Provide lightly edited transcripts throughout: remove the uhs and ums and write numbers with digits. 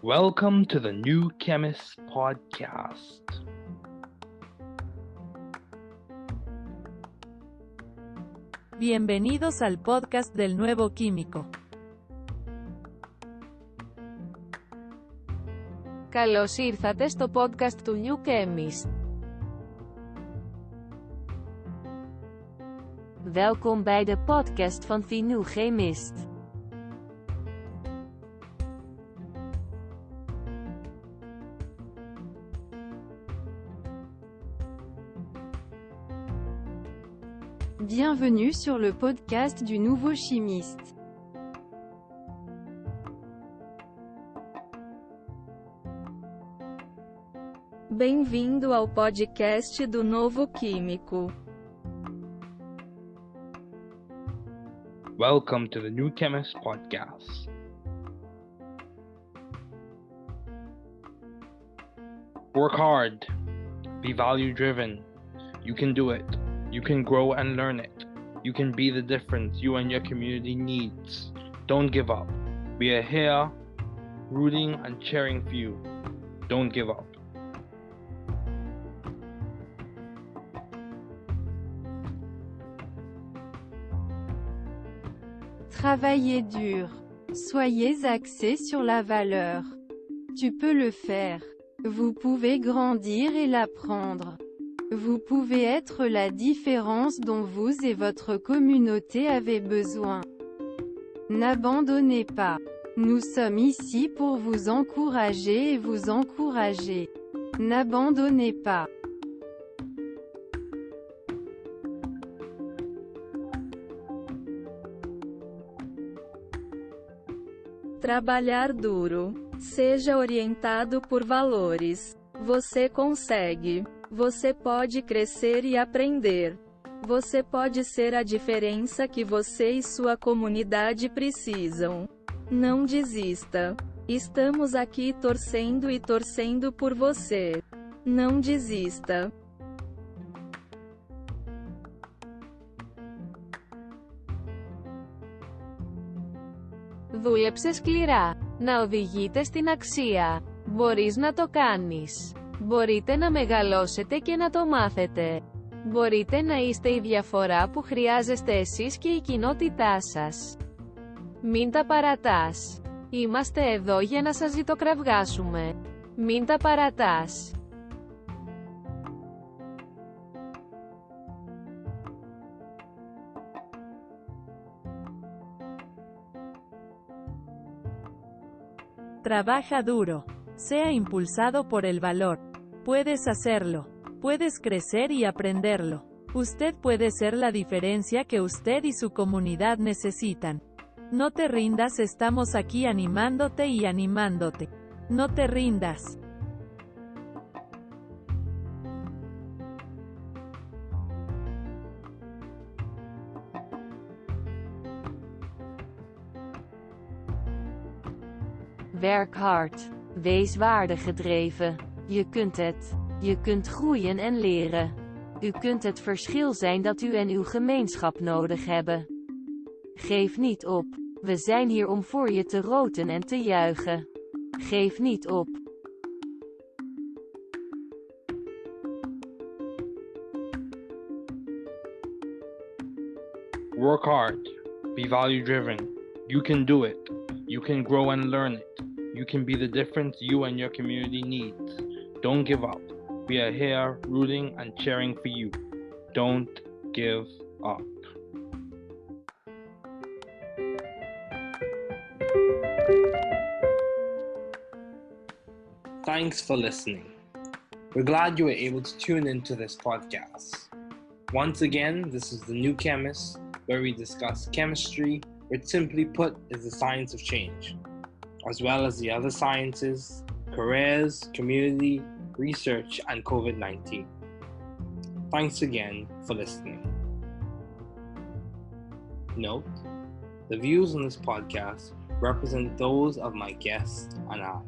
Welcome to the new Chemist podcast. Bienvenidos al podcast del nuevo químico. Καλώς ήρθατε στο podcast του New Chemist. Welkom bij de podcast van The New Chemist. Bienvenue sur le podcast du nouveau chimiste. Bem-vindo ao podcast do novo químico. Welcome to the new Chemist podcast. Work hard. Be value-driven. You can do it. You can grow and learn it. You can be the difference you and your community needs. Don't give up. We are here, rooting and cheering for you. Don't give up. Travaillez dur. Soyez axés sur la valeur. Tu peux le faire. Vous pouvez grandir et l'apprendre. Vous pouvez être la différence dont vous et votre communauté avez besoin. N'abandonnez pas. Nous sommes ici pour vous encourager et vous encourager. N'abandonnez pas. Trabalhar duro. Seja orientado por valores. Você consegue. Você pode crescer e aprender. Você pode ser a diferença que você e sua comunidade precisam. Não desista. Estamos aqui torcendo e torcendo por você. Não desista. Δούλεψε σκληρά. Να οδηγείτε στην αξία. Μπορείς να το κάνεις. Μπορείτε να μεγαλώσετε και να το μάθετε. Μπορείτε να είστε η διαφορά που χρειάζεστε εσείς και η κοινότητά σας. Μην τα παρατάς. Είμαστε εδώ για να σας ζητοκραυγάσουμε. Μην τα παρατάς. Trabaja duro. Sea impulsado por el valor. Puedes hacerlo. Puedes crecer y aprenderlo. Usted puede ser la diferencia que usted y su comunidad necesitan. No te rindas, estamos aquí animándote y animándote. No te rindas. Werk hard. Wees waardegedreven. Je kunt het. Je kunt groeien en leren. U kunt het verschil zijn dat u en uw gemeenschap nodig hebben. Geef niet op. We zijn hier om voor je te roten en te juichen. Geef niet op. Work hard. Be value-driven. You can do it. You can grow and learn it. You can be the difference you and your community needs. Don't give up. We are here rooting and cheering for you. Don't give up. Thanks for listening. We're glad you were able to tune into this podcast. Once again, this is the New Chemist, where we discuss chemistry, which simply put is the science of change, as well as the other sciences, careers, community, research, and COVID-19. Thanks again for listening. Note, the views on this podcast represent those of my guest and I.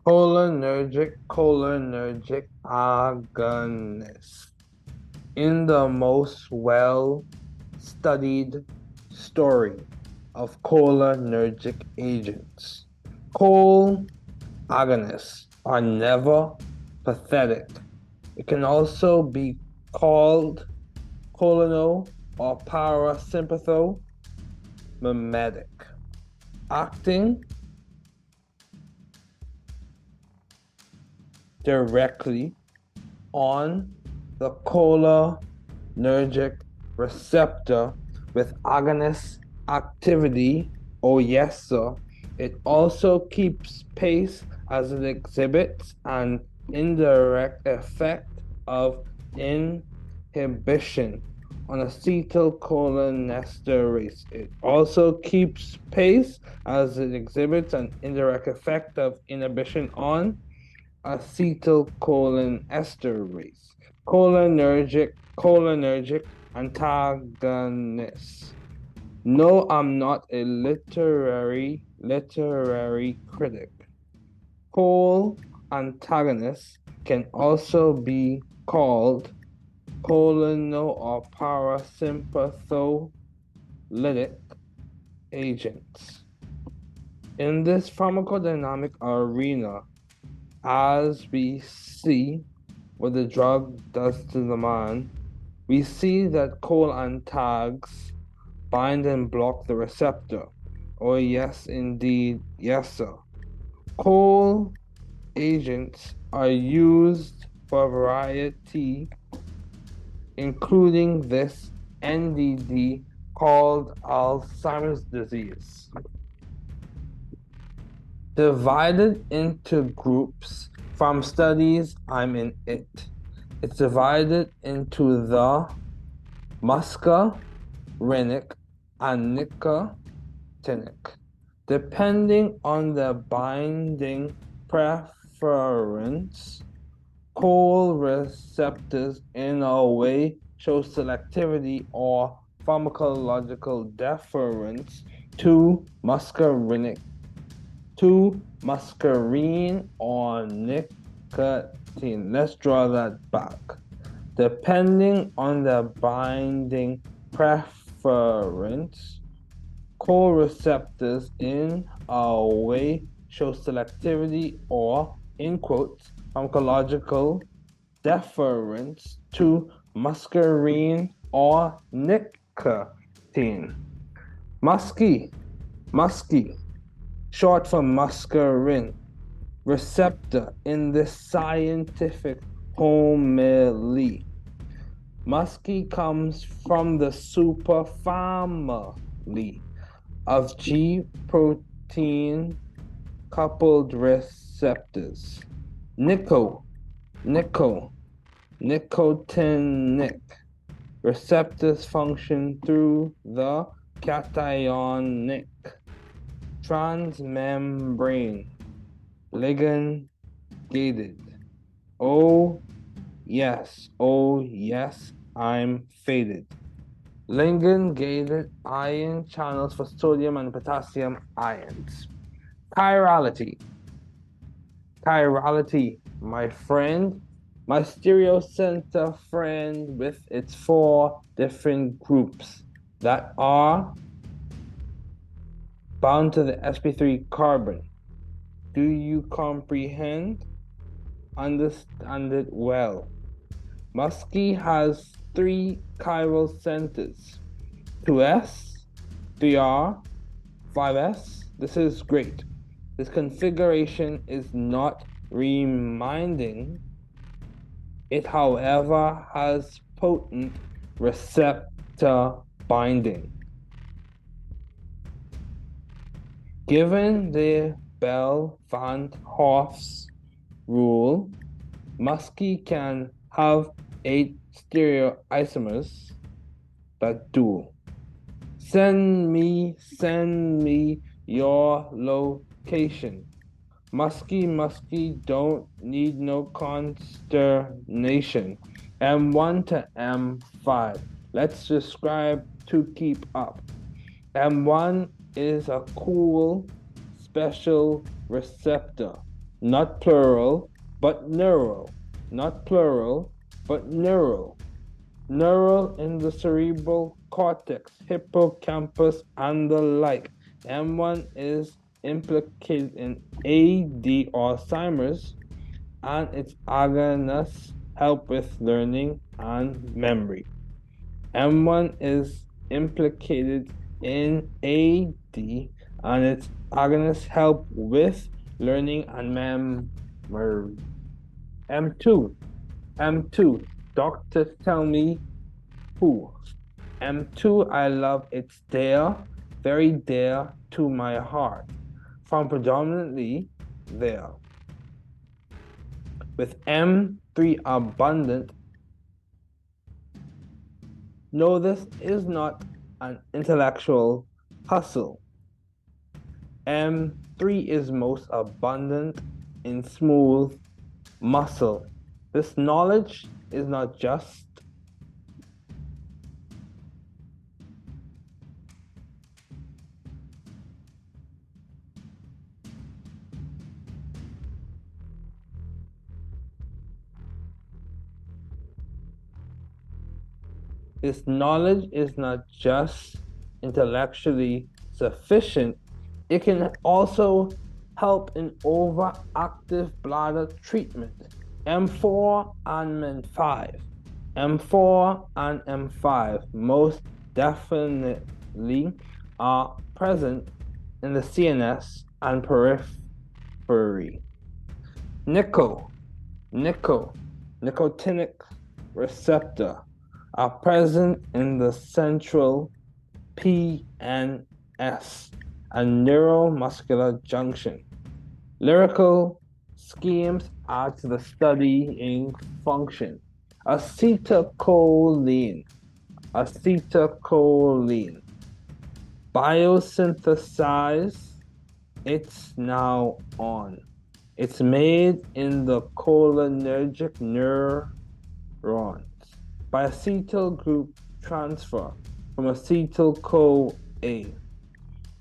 cholinergic agonist. In the most well-studied story of cholinergic agents, chol agonists are never pathetic. It can also be called cholino or parasympathomimetic, acting directly on the cholinergic receptor with agonist activity. Oh yes, sir. It also keeps pace as it exhibits an indirect effect of inhibition on acetylcholinesterase. It also keeps pace as it exhibits an indirect effect of inhibition on acetylcholinesterase. Cholinergic antagonists. No, I'm not a literary critic. Chol antagonists can also be called cholino or parasympatholytic agents. In this pharmacodynamic arena, as we see what the drug does to the man, we see that chol antags bind and block the receptor. Oh yes, indeed, yes sir. Chol agents are used for a variety, including this NDD called Alzheimer's disease. Divided into groups from studies, I'm in it. It's divided into the muscarinic and nicotinic. Depending on the binding preference, chol receptors in a way show selectivity or pharmacological deference to muscarine or nicotine. Let's draw that back. Depending on the binding preference, chol receptors in a way show selectivity or, in quotes, pharmacological deference to muscarine or nicotine. Musky, short for muscarine, receptor in the scientific homily. Musky comes from the superfamily of G protein coupled receptors. Nicotinic receptors function through the cationic transmembrane ligand gated. Oh yes, I'm faded. Ligand gated ion channels for sodium and potassium ions. Chirality, my friend, my stereocenter friend with its 4 different groups that are bound to the sp3 carbon. Do you comprehend? Understand it well. Musky has 3 chiral centers, 2s, 3r, 5s. This is great. This configuration is not reminding. It, however, has potent receptor binding. Given the Bell-Van Hof's rule, Musky can have 8 stereoisomers that dual. Send me your location. Musky, don't need no consternation. M1 to M5. Let's describe to keep up. M1 is a cool special receptor. not plural, but neural, not plural, but neural. Neural in the cerebral cortex, hippocampus, and the like. M1 is implicated in AD or Alzheimer's, and its agonists help with learning and memory. M1 is implicated in AD, and its agonists help with learning and memory. M2, doctors tell me who. M2, I love, it's dear, very dear to my heart, from predominantly there. With M3, abundant, no, this is not an intellectual hustle. M3 is most abundant in smooth muscle. This knowledge is not just This knowledge is not just intellectually sufficient, it can also help in overactive bladder treatment. M4 and M5. M4 and M5 most definitely are present in the CNS and periphery. Nicotinic receptor are present in the central PNS and neuromuscular junction. Lyrical schemes add to the studying function. Acetylcholine. Biosynthesize, it's now on. It's made in the cholinergic neurons by acetyl group transfer from acetyl-CoA.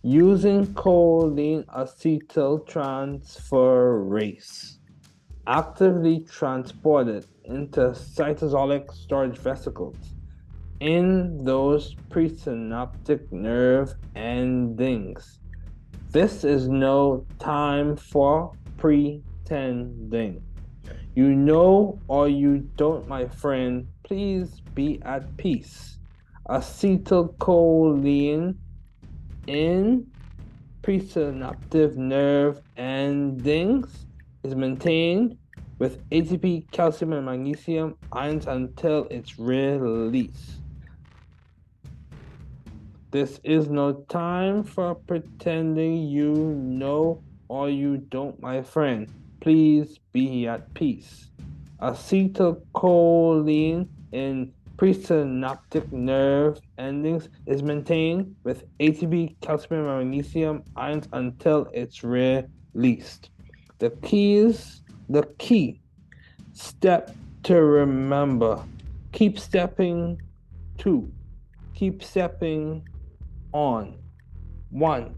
Using choline acetyl transferase, actively transported into cytosolic storage vesicles in those presynaptic nerve endings. This is no time for pretending. You know or you don't, my friend, please be at peace. Acetylcholine in presynaptic nerve endings is maintained with ATP, calcium, and magnesium ions until its release. This is no time for pretending you know or you don't, my friend. Please be at peace. Acetylcholine in presynaptic nerve endings is maintained with ATP, calcium, and magnesium ions until it's released. The key step to remember. Keep stepping on. 1.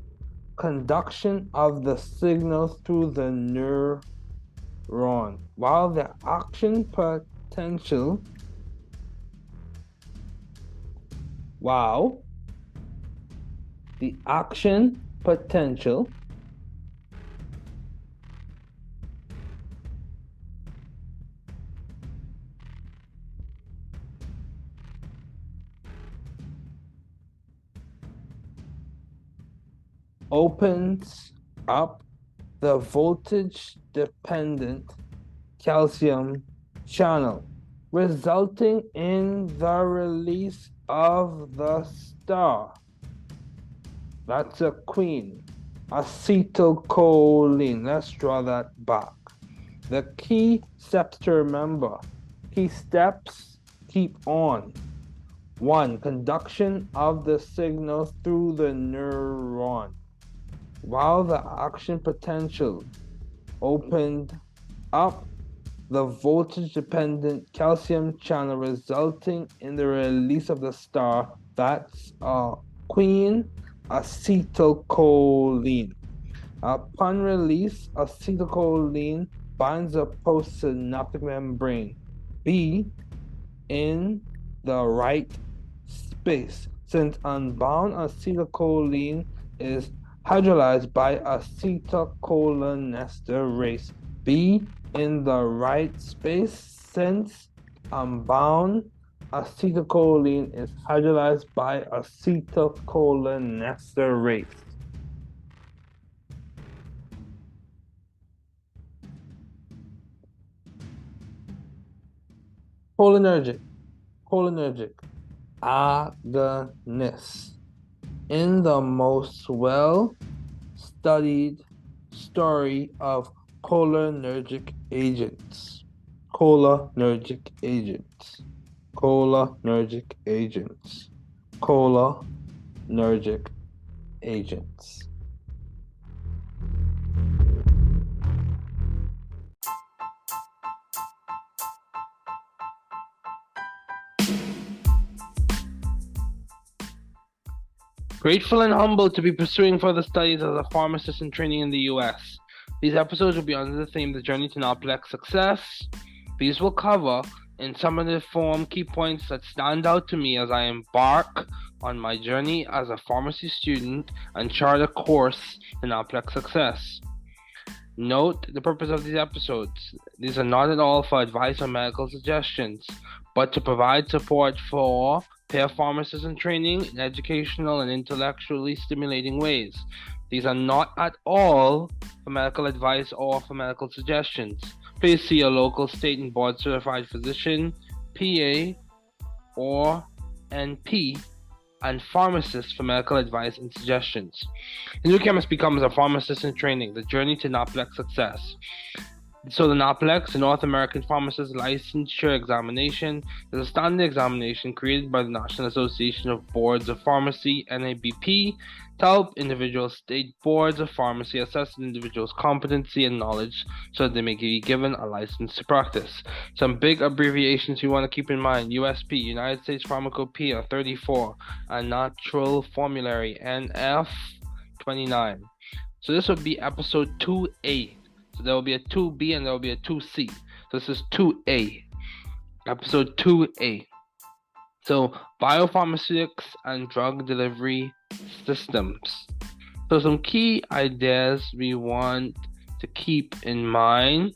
Conduction of the signal through the neuron. While the action potential opens up the voltage-dependent calcium channel, resulting in the release of the star. That's a queen. Acetylcholine. Let's draw that back. The key steps to remember. Key steps, keep on. 1. Conduction of the signal through the neuron. While the action potential opened up the voltage-dependent calcium channel, resulting in the release of the star. That's queen acetylcholine. Upon release, acetylcholine binds the postsynaptic membrane. B, in the right space, since unbound acetylcholine is hydrolyzed by acetylcholinesterase. B, in the right space, since unbound acetylcholine is hydrolyzed by acetylcholinesterase. Cholinergic agonist. In the most well-studied story of cholinergic agents. Cholinergic agents. Cholinergic agents. Cholinergic agents. Grateful and humbled to be pursuing further studies as a pharmacist in training in the US. These episodes will be under the theme The Journey to Narcolepsy Success. These will cover, in summative form, key points that stand out to me as I embark on my journey as a pharmacy student and chart a course in Narcolepsy Success. Note the purpose of these episodes. These are not at all for advice or medical suggestions, but to provide support for pair pharmacists in training in educational and intellectually stimulating ways. These are not at all for medical advice or for medical suggestions. Please see your local state and board certified physician, PA, or NP, and pharmacist for medical advice and suggestions. The new chemist becomes a pharmacist in training, the journey to NARPLEX success. So the NARPLEX, the North American Pharmacist Licensure Examination, is a standard examination created by the National Association of Boards of Pharmacy, NABP, to help individual state boards of pharmacy assess an individual's competency and knowledge so that they may be given a license to practice. Some big abbreviations you want to keep in mind: USP, United States Pharmacopoeia 34, and Natural Formulary NF 29. So this would be episode 2A. So there will be a 2B and there will be a 2C. So this is 2A. Episode 2A. So biopharmaceutics and drug delivery systems. So some key ideas we want to keep in mind.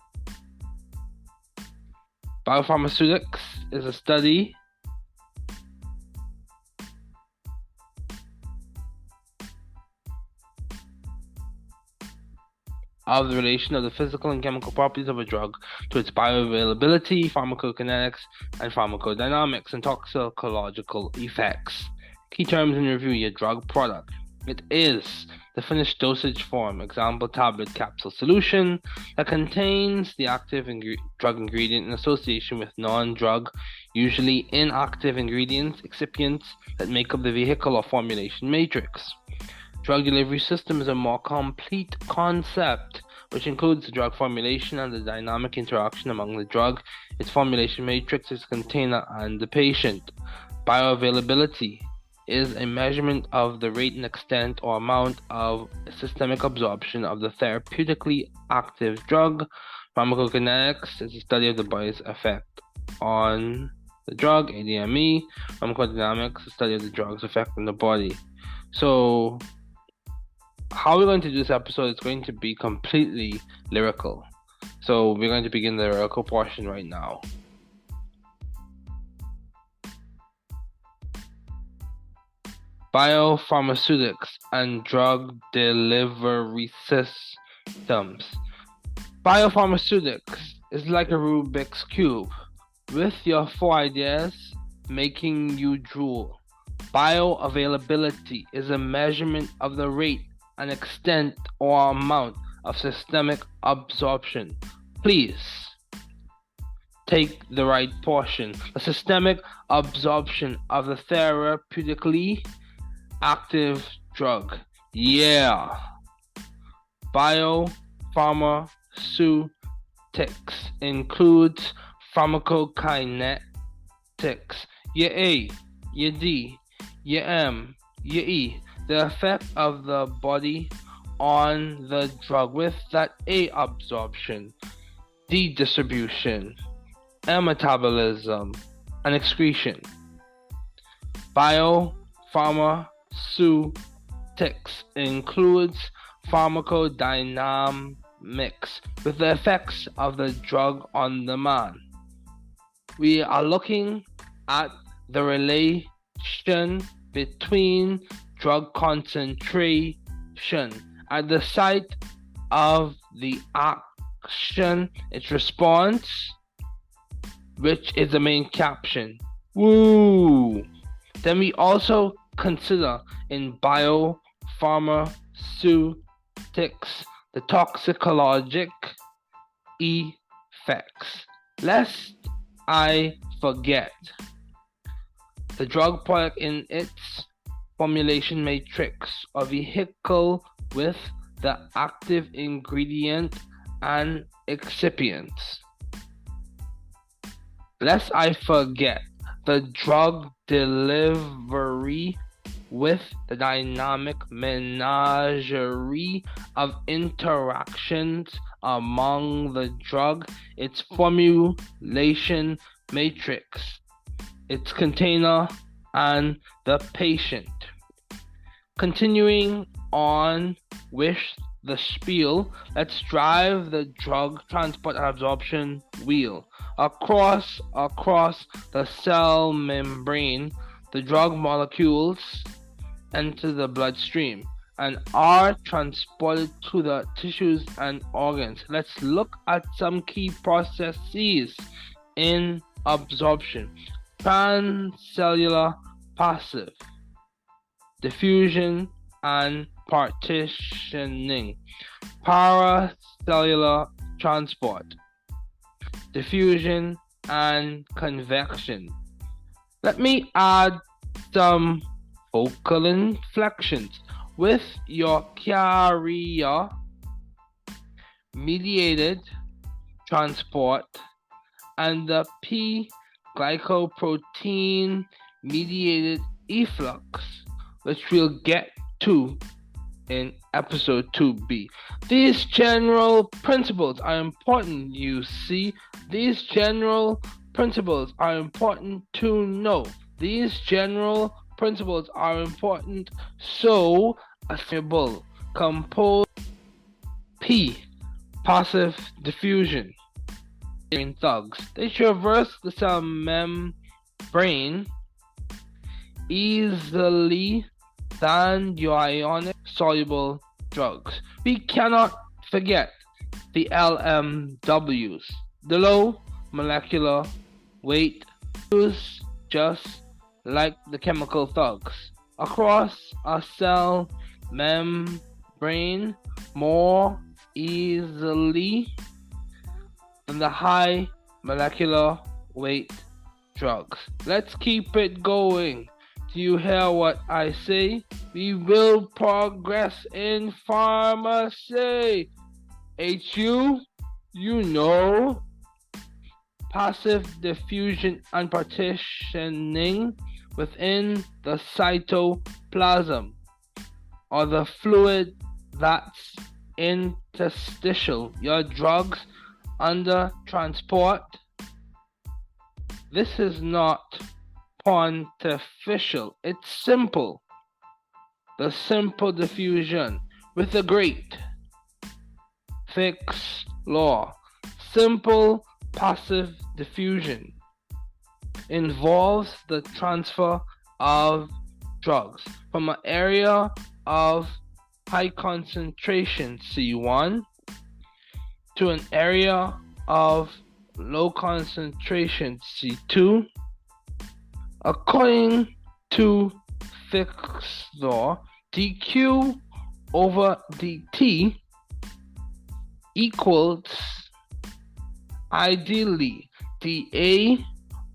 Biopharmaceutics is a study of the relation of the physical and chemical properties of a drug to its bioavailability, pharmacokinetics, and pharmacodynamics and toxicological effects. Key terms in review: your drug product. It is the finished dosage form, example tablet, capsule, solution, that contains the active drug ingredient in association with non-drug, usually inactive ingredients, excipients that make up the vehicle or formulation matrix. Drug delivery system is a more complete concept which includes the drug formulation and the dynamic interaction among the drug, its formulation matrix, its container, and the patient. Bioavailability is a measurement of the rate and extent or amount of systemic absorption of the therapeutically active drug. Pharmacokinetics is a study of the body's effect on the drug, ADME. Pharmacodynamics is a study of the drug's effect on the body. So how we're going to do this episode is going to be completely lyrical. So we're going to begin the lyrical portion right now. Biopharmaceutics and drug delivery systems. Biopharmaceutics is like a Rubik's Cube, with your 4 ideas making you drool. Bioavailability is a measurement of the rate and extent or amount of systemic absorption. Please take the right portion. The systemic absorption of the therapeutically active drug. Yeah. Biopharmaceutics includes pharmacokinetics. Your A, your D, your M, your E. The effect of the body on the drug with that A absorption, D distribution, M metabolism, and excretion. Biopharmaceutics includes pharmacodynamics with the effects of the drug on the man. We are looking at the relation between drug concentration at the site of the action, its response, which is the main caption. Woo! Then we also consider in biopharmaceutics the toxicologic effects. Lest I forget, the drug product in its formulation matrix or vehicle with the active ingredient and excipients. Lest I forget, the drug delivery with the dynamic menagerie of interactions among the drug, its formulation matrix, its container, and the patient. Continuing on with the spiel, let's drive the drug transport and absorption wheel. Across the cell membrane, the drug molecules enter the bloodstream and are transported to the tissues and organs. Let's look at some key processes in absorption. Transcellular passive, diffusion and partitioning, paracellular transport, diffusion and convection. Let me add some focal inflections with your carrier mediated transport and the P glycoprotein mediated efflux, which we'll get to in episode 2b. These general principles are important, you see. These general principles are important to know. These general principles are important so assimilable. Compose P, passive diffusion. In thugs, they traverse the cell membrane easily than your ionic soluble drugs. We cannot forget the LMWs, the low molecular weight, used just like the chemical thugs across a cell membrane more easily than the high molecular weight drugs. Let's keep it going. Do you hear what I say? We will progress in pharmacy. HU, you know. Passive diffusion and partitioning within the cytoplasm, or the fluid that's interstitial. Your drugs under transport. This is not pontifical, it's simple. The simple diffusion with a great fixed law. Simple passive diffusion involves the transfer of drugs from an area of high concentration C1 to an area of low concentration C2. According to Fick's law, dq over dt equals ideally dA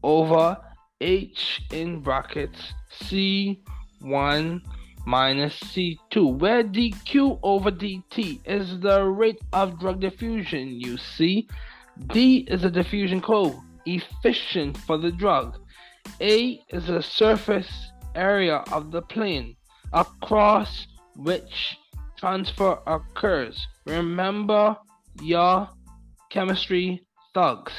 over H in brackets C1 minus C2, where dq over dt is the rate of drug diffusion, you see. D is the diffusion coefficient for the drug. A is the surface area of the plane across which transfer occurs. Remember your chemistry thugs.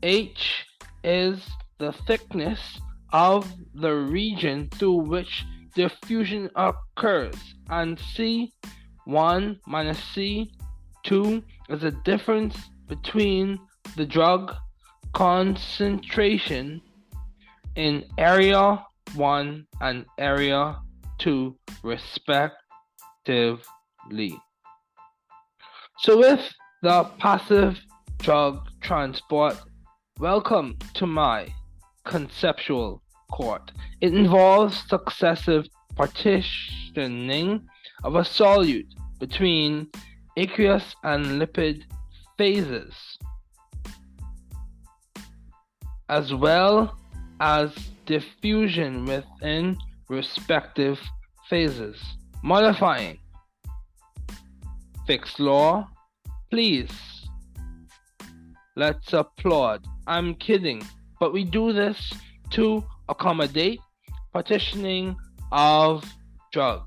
H is the thickness of the region through which diffusion occurs, and C, 1 minus C, 2, is the difference between the drug concentration in area 1 and area 2 respectively. So with the passive drug transport, welcome to my conceptual court. It involves successive partitioning of a solute between aqueous and lipid phases, as well as diffusion within respective phases. Modifying. Fixed law, please. Let's applaud. I'm kidding, but we do this to accommodate partitioning of drug.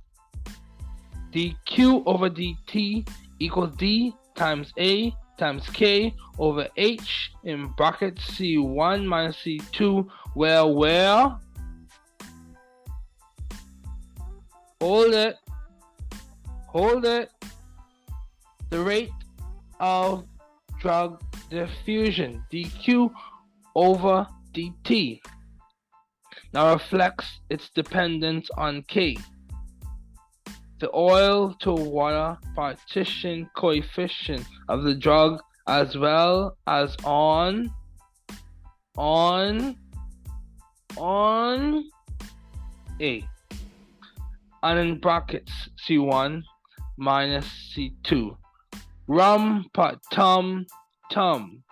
dq over dt equals d times a times k over h in brackets C1 minus C2, where hold it, the rate of drug diffusion dq over dt now reflects its dependence on K, the oil to water partition coefficient of the drug, as well as on A, and in brackets C1 minus C2. Rum pa tum tum.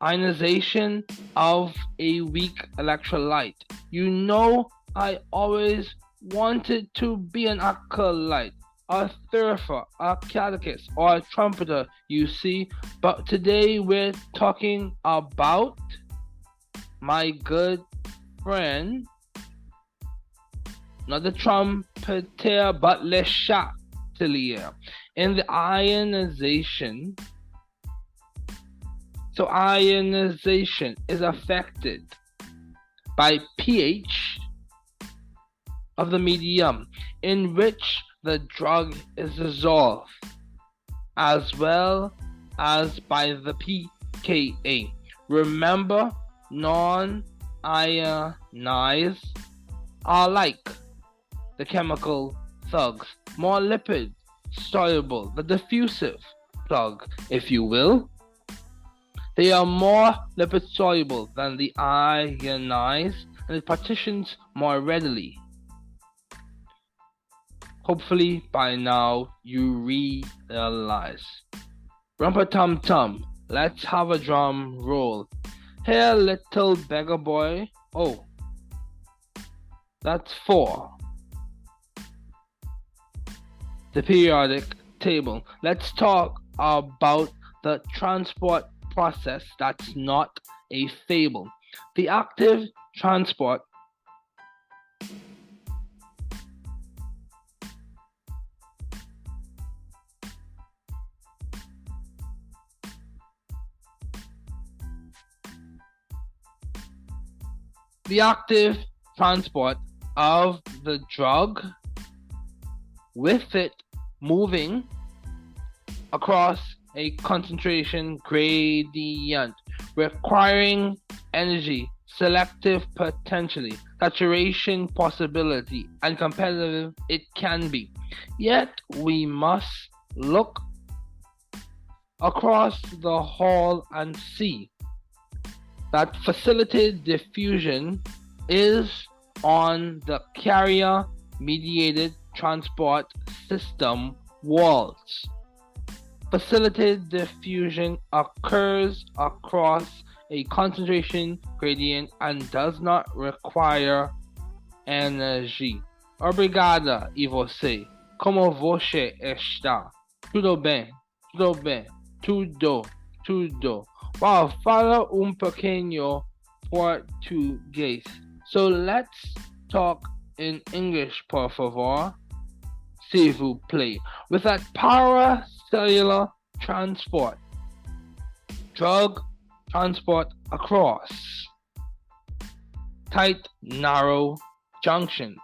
Ionization of a weak electrolyte. You know, I always wanted to be an acolyte, a thurifer, a catechist, or a trumpeter, you see, but today we're talking about my good friend, not the trumpeter, but le chatelier, in the ionization. So ionization is affected by pH of the medium in which the drug is dissolved, as well as by the pKa. Remember, non-ionized are like the chemical thugs, more lipid soluble, the diffusive plug, if you will. They are more lipid soluble than the ionized, and it partitions more readily. Hopefully by now you realize. Rumpa tum tum, let's have a drum roll. Here, little beggar boy. Oh, that's 4. The periodic table. Let's talk about the transport process that's not a fable. The active transport of the drug, with it moving across a concentration gradient requiring energy, selective potentially, saturation possibility, and competitive it can be. Yet we must look across the hall and see that facilitated diffusion is on the carrier mediated transport system walls. Facilitated diffusion occurs across a concentration gradient and does not require energy. Obrigada, e você? Como você está? Tudo bem? Tudo bem? Tudo. Wow, fala pequeño português. So let's talk in English, por favor. s'il vous plaît, with that paracellular transport, drug transport across tight, narrow junctions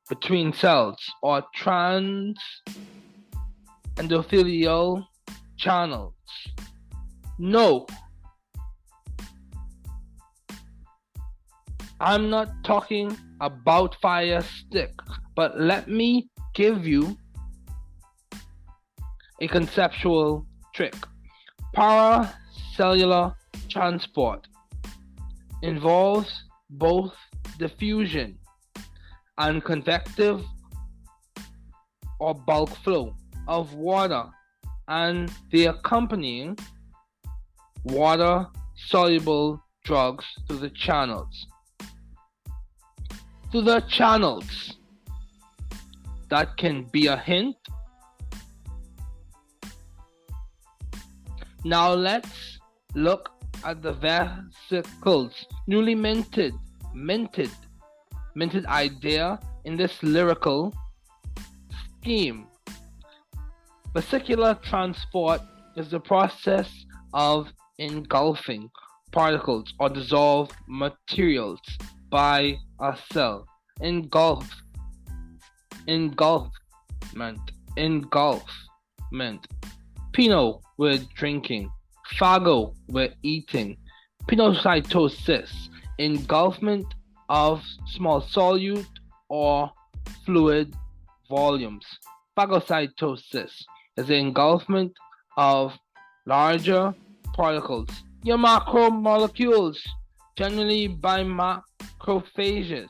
between cells or trans-endothelial channels. No, I'm not talking about fire stick, but let me give you a conceptual trick. Paracellular transport involves both diffusion and convective or bulk flow of water and the accompanying water-soluble drugs through the channels. That can be a hint. Now let's look at the vesicles. Newly minted idea in this lyrical scheme. Vesicular transport is the process of engulfing particles or dissolved materials by a cell. Engulfment. Pinot, we're drinking. Phago, we're eating. Pinocytosis, engulfment of small solute or fluid volumes. Phagocytosis is the engulfment of larger particles, your macromolecules, generally by macrophages.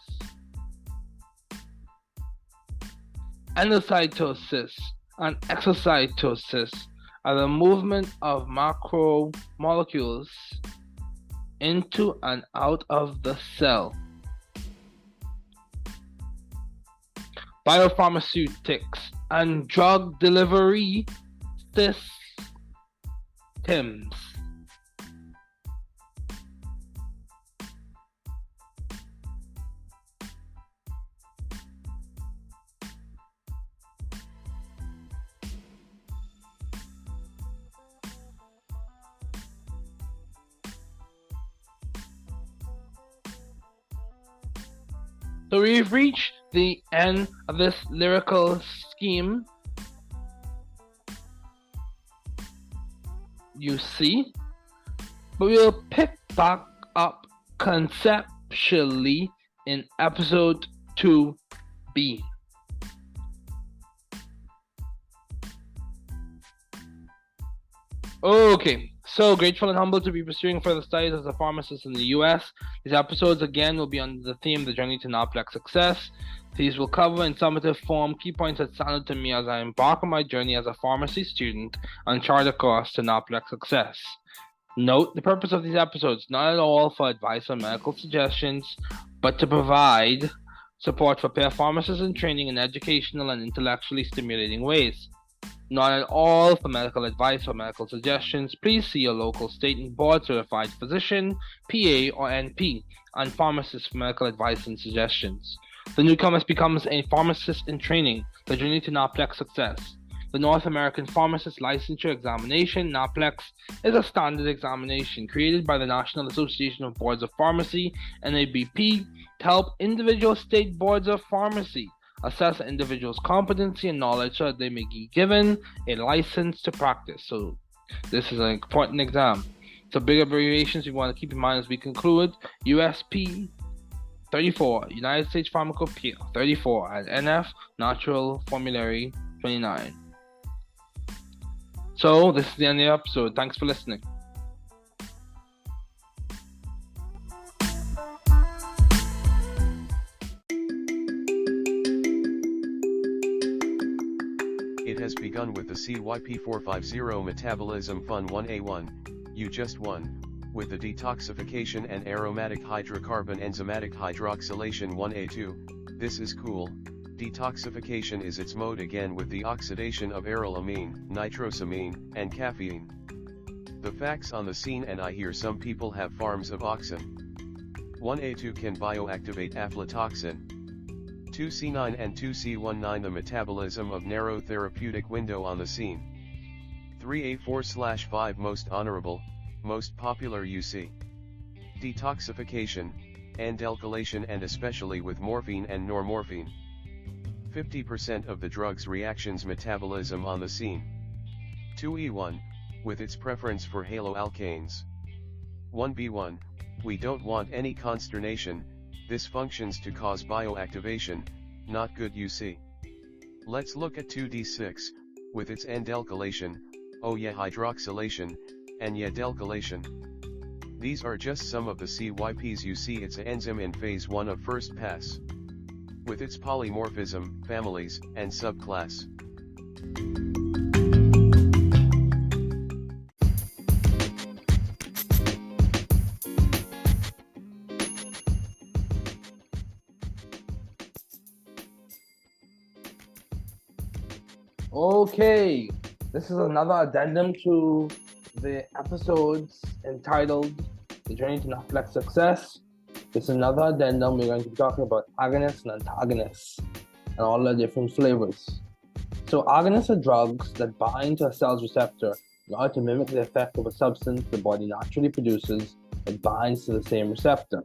Endocytosis and exocytosis are the movement of macromolecules into and out of the cell. Biopharmaceutics and drug delivery systems. So we've reached the end of this lyrical scheme. You see, but we'll pick back up conceptually in episode 2B. Okay, so grateful and humbled to be pursuing further studies as a pharmacist in the US. These episodes again will be under the theme, The Journey to NAPLEX Success. These will cover in summative form key points that stand out to me as I embark on my journey as a pharmacy student and chart a course to NAPLEX Success. Note, the purpose of these episodes not at all for advice or medical suggestions, but to provide support for peer pharmacists in training in educational and intellectually stimulating ways. Not at all for medical advice or medical suggestions. Please see your local state and board certified physician, PA or NP, and pharmacist for medical advice and suggestions. The newcomer becomes a pharmacist in training, the journey to NAPLEX Success. The North American Pharmacist Licensure Examination, NAPLEX, is a standard examination created by the National Association of Boards of Pharmacy, NABP, to help individual state boards of pharmacy assess an individual's competency and knowledge so that they may be given a license to practice. So this is an important exam. So big abbreviations we want to keep in mind as we conclude. USP 34, United States Pharmacopoeia 34, and NF Natural Formulary 29. So this is the end of the episode. Thanks for listening. It has begun with the CYP450 Metabolism Fun 1A1, you just won, with the Detoxification and Aromatic Hydrocarbon Enzymatic Hydroxylation 1A2, this is cool. Detoxification is its mode again with the oxidation of arylamine, nitrosamine, and caffeine. The facts on the scene, and I hear some people have farms of oxen. 1A2 can bioactivate aflatoxin. 2C9 and 2C19 the metabolism of narrow therapeutic window on the scene. 3A4/5 most honorable, most popular UC. Detoxification, andalkylation and especially with morphine and normorphine. 50% of the drug's reactions metabolism on the scene. 2E1, with its preference for haloalkanes. 1B1, we don't want any consternation, this functions to cause bioactivation, not good UC. Let's look at 2D6, with its andalkylation, hydroxylation, and dalkylation. These are just some of the CYPs you see its enzyme in phase 1 of first pass. With its polymorphism, families, and subclass. Okay, this is another addendum to the episodes entitled The Journey to Narcolepsy Success. This is another addendum. We're going to be talking about agonists and antagonists and all the different flavors. So agonists are drugs that bind to a cell's receptor in order to mimic the effect of a substance the body naturally produces that binds to the same receptor.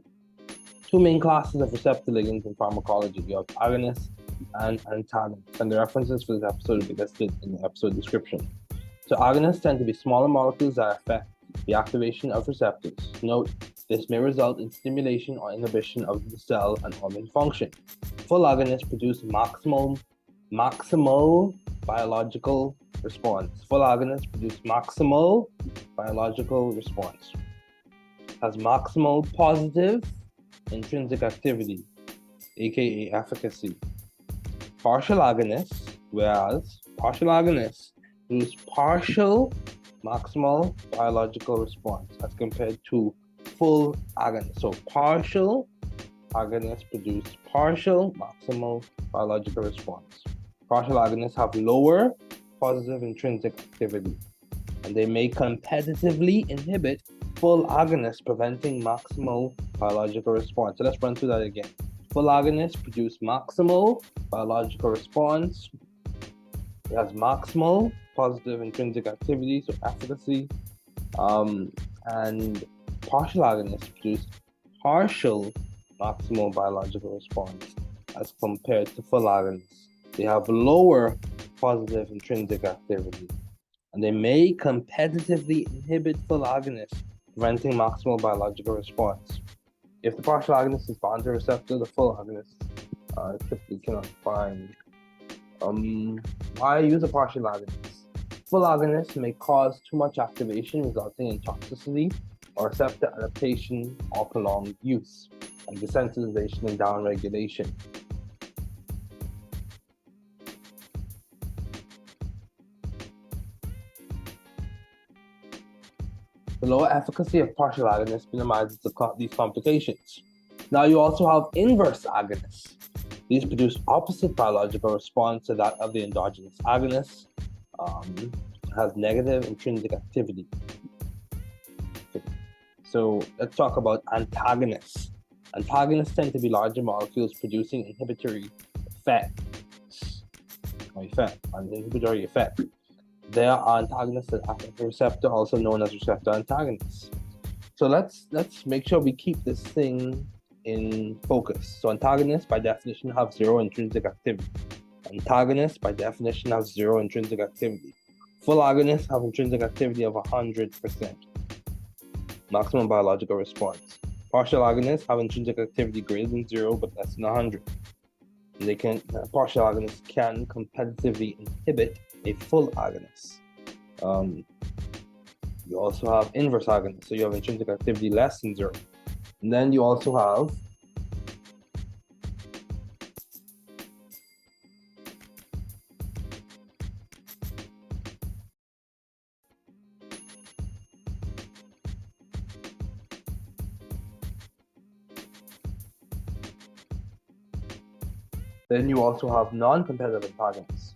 Two main classes of receptor ligands in pharmacology. You have agonists and antagonists, and the references for this episode will be listed in the episode description. So agonists tend to be smaller molecules that affect the activation of receptors. Note, this may result in stimulation or inhibition of the cell and organ function. Full agonists produce maximal biological response. Full agonists produce maximal biological response. Has maximal positive intrinsic activity, aka efficacy. Partial agonists, whereas partial agonists produce partial maximal biological response as compared to full agonists. So partial agonists produce partial maximal biological response. Partial agonists have lower positive intrinsic activity, and they may competitively inhibit full agonists, preventing maximal biological response. So let's run through that again. Full agonists produce maximal biological response. It has maximal positive intrinsic activity, so efficacy. And partial agonists produce partial maximal biological response as compared to full agonists. They have lower positive intrinsic activity, and they may competitively inhibit full agonists, preventing maximal biological response. If the partial agonist is bound to a receptor, the full agonist typically cannot bind. Why use a partial agonist? Full agonists may cause too much activation, resulting in toxicity or receptor adaptation or prolonged use, like desensitization and downregulation. The lower efficacy of partial agonists minimizes these complications. Now you also have inverse agonists. These produce opposite biological response to that of the endogenous agonist. Has negative intrinsic activity. Okay. So let's talk about antagonists. Antagonists tend to be larger molecules producing inhibitory effect. An inhibitory effect. There are antagonists that act at the receptor, also known as receptor antagonists. So let's make sure we keep this thing in focus. So antagonists, by definition, have zero intrinsic activity. Antagonists, by definition, have zero intrinsic activity. Full agonists have intrinsic activity of 100%. Maximum biological response. Partial agonists have intrinsic activity greater than 0 but less than 100. And partial agonists can competitively inhibit a full agonist. You also have inverse agonists, so you have intrinsic activity less than 0. And then you also have non-competitive antagonists,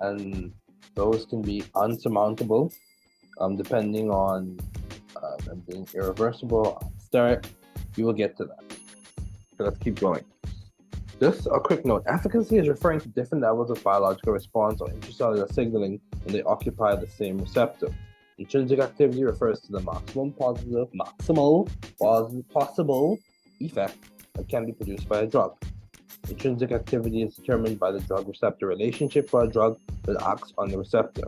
and those can be unsurmountable, depending on them being irreversible, allosteric. We will get to that. So let's keep going. Just a quick note, efficacy is referring to different levels of biological response or intracellular signaling when they occupy the same receptor. Intrinsic activity refers to the maximal possible effect that can be produced by a drug. Intrinsic activity is determined by the drug-receptor relationship for a drug that acts on the receptor.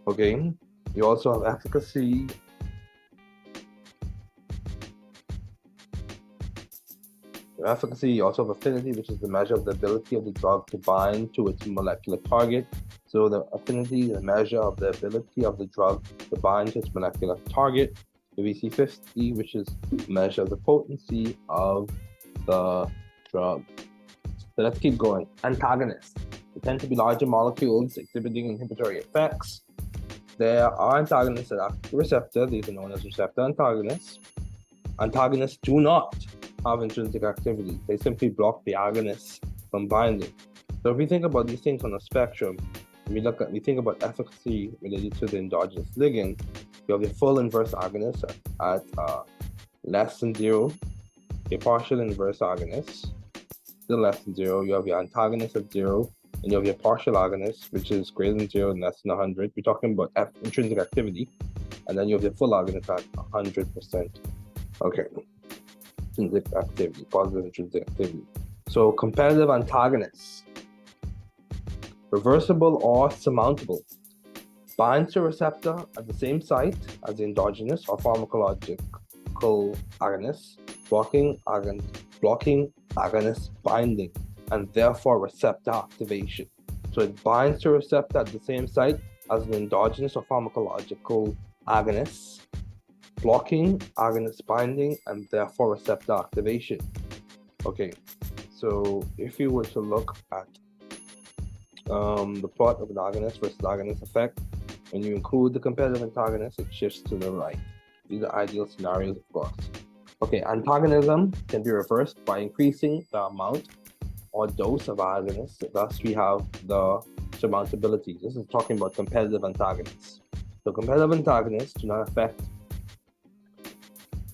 Okay, you also have efficacy. Efficacy, you also have affinity, which is the measure of the ability of the drug to bind to its molecular target. So the affinity is the measure of the ability of the drug to bind to its molecular target. The CYP450, which is a measure of the potency of the drug. So let's keep going. Antagonists. They tend to be larger molecules exhibiting inhibitory effects. There are antagonists that act at the receptor. These are known as receptor antagonists. Antagonists do not have intrinsic activity. They simply block the agonists from binding. So if we think about these things on a spectrum, we think about efficacy related to the endogenous ligand, you have your full inverse agonist at less than 0, a partial inverse agonist, still less than 0, you have your antagonist at 0, and you have your partial agonist, which is greater than 0 and less than 100. We're talking about intrinsic activity, and then you have your full agonist at 100%. Okay. Intrinsic activity, positive intrinsic activity. So competitive antagonists, reversible or surmountable, binds to a receptor at the same site as the endogenous or pharmacological agonist, blocking agonist binding and therefore receptor activation. So it binds to a receptor at the same site as an endogenous or pharmacological agonist, blocking agonist binding and therefore receptor activation. Okay, so if you were to look at the plot of an agonist versus agonist effect, when you include the competitive antagonist, it shifts to the right. These are ideal scenarios, of course. Okay, antagonism can be reversed by increasing the amount or dose of agonists. Thus, we have the surmountability. This is talking about competitive antagonists. So competitive antagonists do not affect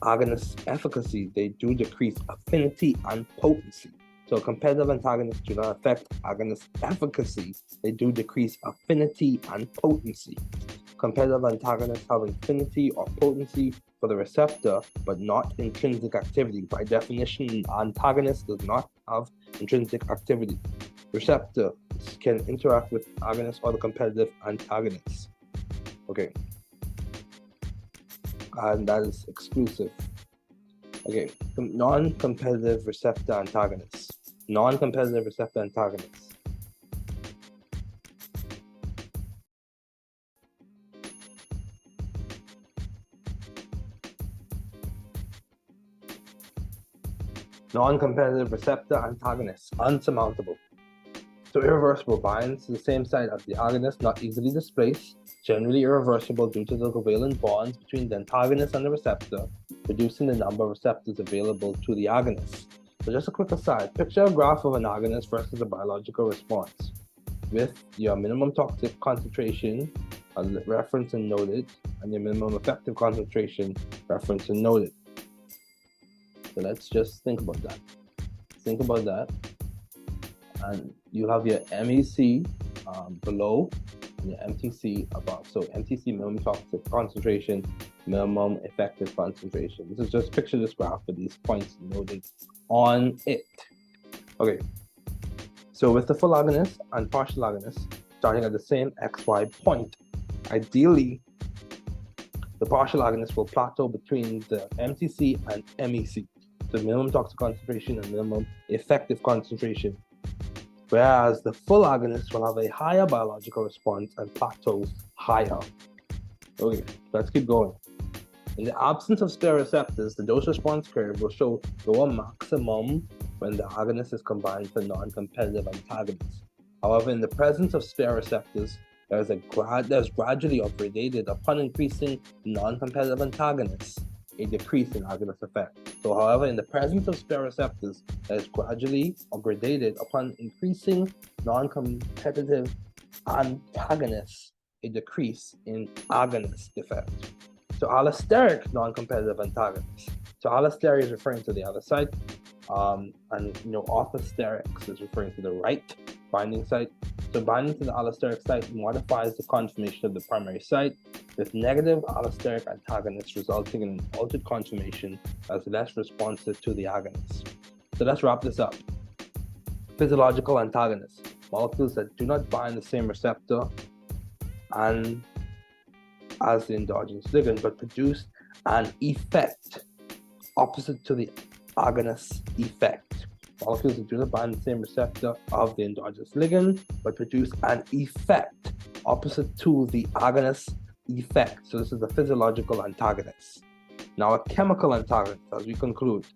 agonist efficacy, they do decrease affinity and potency. So competitive antagonists do not affect agonist efficacy, they do decrease affinity and potency. Competitive antagonists have affinity or potency for the receptor, but not intrinsic activity. By definition, an antagonist does not have intrinsic activity. Receptors can interact with agonists or the competitive antagonists. Okay. And that is exclusive. Okay, non-competitive receptor antagonists. Non-competitive receptor antagonists. Non-competitive receptor antagonists, unsurmountable. So irreversible, binds to the same site as the agonist, not easily displaced, generally irreversible due to the covalent bonds between the antagonist and the receptor, reducing the number of receptors available to the agonist. So just a quick aside, picture a graph of an agonist versus a biological response with your minimum toxic concentration referenced and noted, and your minimum effective concentration referenced and noted. So let's just think about that. Think about that. And you have your MEC below and your MTC above. So MTC, minimum toxic concentration, minimum effective concentration. This is just picture this graph with these points noted on it. Okay. So with the full agonist and partial agonist starting at the same XY point, ideally, the partial agonist will plateau between the MTC and MEC, the minimum toxic concentration and minimum effective concentration, whereas the full agonist will have a higher biological response and plateaus higher. Okay, let's keep going. In the absence of spare receptors, the dose-response curve will show lower maximum when the agonist is combined with a non-competitive antagonist. However, in the presence of spare receptors, there's gradually or gradated upon increasing non-competitive antagonists, a decrease in agonist effect. So, however, in the presence of spare receptors, there's gradually or gradated upon increasing non-competitive antagonists, a decrease in agonist effect. So allosteric non-competitive antagonists. So allostery is referring to the other side. And orthosterics is referring to the right binding site. So binding to the allosteric site modifies the conformation of the primary site, with negative allosteric antagonists resulting in an altered conformation as less responsive to the agonist. So let's wrap this up. Physiological antagonists, molecules that do not bind the same receptor and as the endogenous ligand, but produce an effect opposite to the agonist effect. Molecules that do not bind the same receptor of the endogenous ligand, but produce an effect opposite to the agonist effect. So this is the physiological antagonist. Now a chemical antagonist, as we conclude.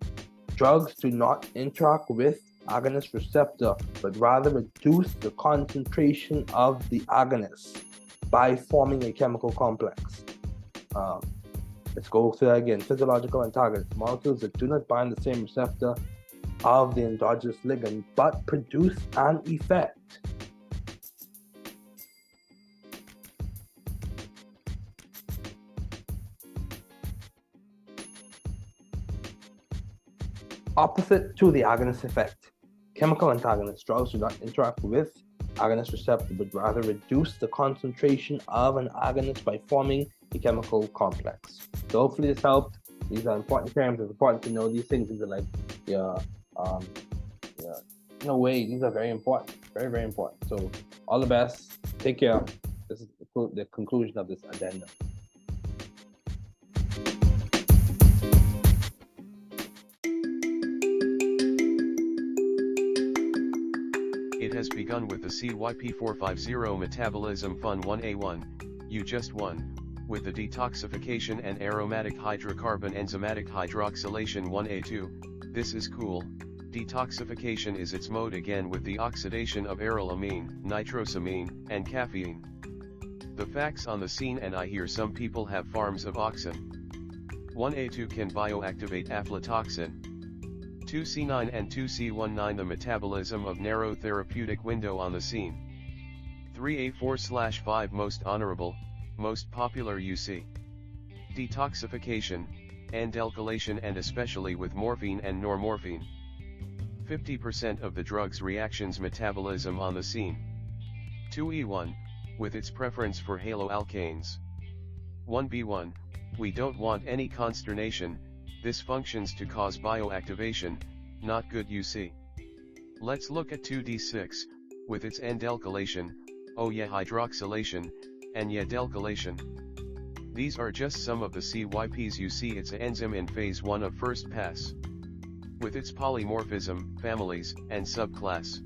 Drugs do not interact with agonist receptor, but rather reduce the concentration of the agonist by forming a chemical complex. Let's go through that again. Physiological antagonists, molecules that do not bind the same receptor of the endogenous ligand, but produce an effect. Opposite to the agonist effect. Chemical antagonists, drugs do not interact with agonist receptor, but rather reduce the concentration of an agonist by forming a chemical complex. So hopefully this helped. These are important terms. It's important to know these things. These are like, in a way, these are very important. Very, very important. So all the best. Take care. This is the conclusion of this addendum. It has begun with the CYP450 metabolism Fun 1A1, you just won, with the detoxification and aromatic hydrocarbon enzymatic hydroxylation 1A2, this is cool. Detoxification is its mode again with the oxidation of arylamine, nitrosamine, and caffeine. The facts on the scene, and I hear some people have farms of oxen. 1A2 can bioactivate aflatoxin. 2C9 and 2C19 the metabolism of narrow therapeutic window on the scene. 3A4/5 most honorable, most popular UC. Detoxification, andalkylation and especially with morphine and normorphine. 50% of the drug's reactions metabolism on the scene. 2E1, with its preference for haloalkanes. 1B1, we don't want any consternation, this functions to cause bioactivation, not good UC. Let's look at 2D6, with its andalkylation, hydroxylation, and dalkylation. These are just some of the CYPs you see. It's an enzyme in phase 1 of first pass. With its polymorphism, families, and subclass.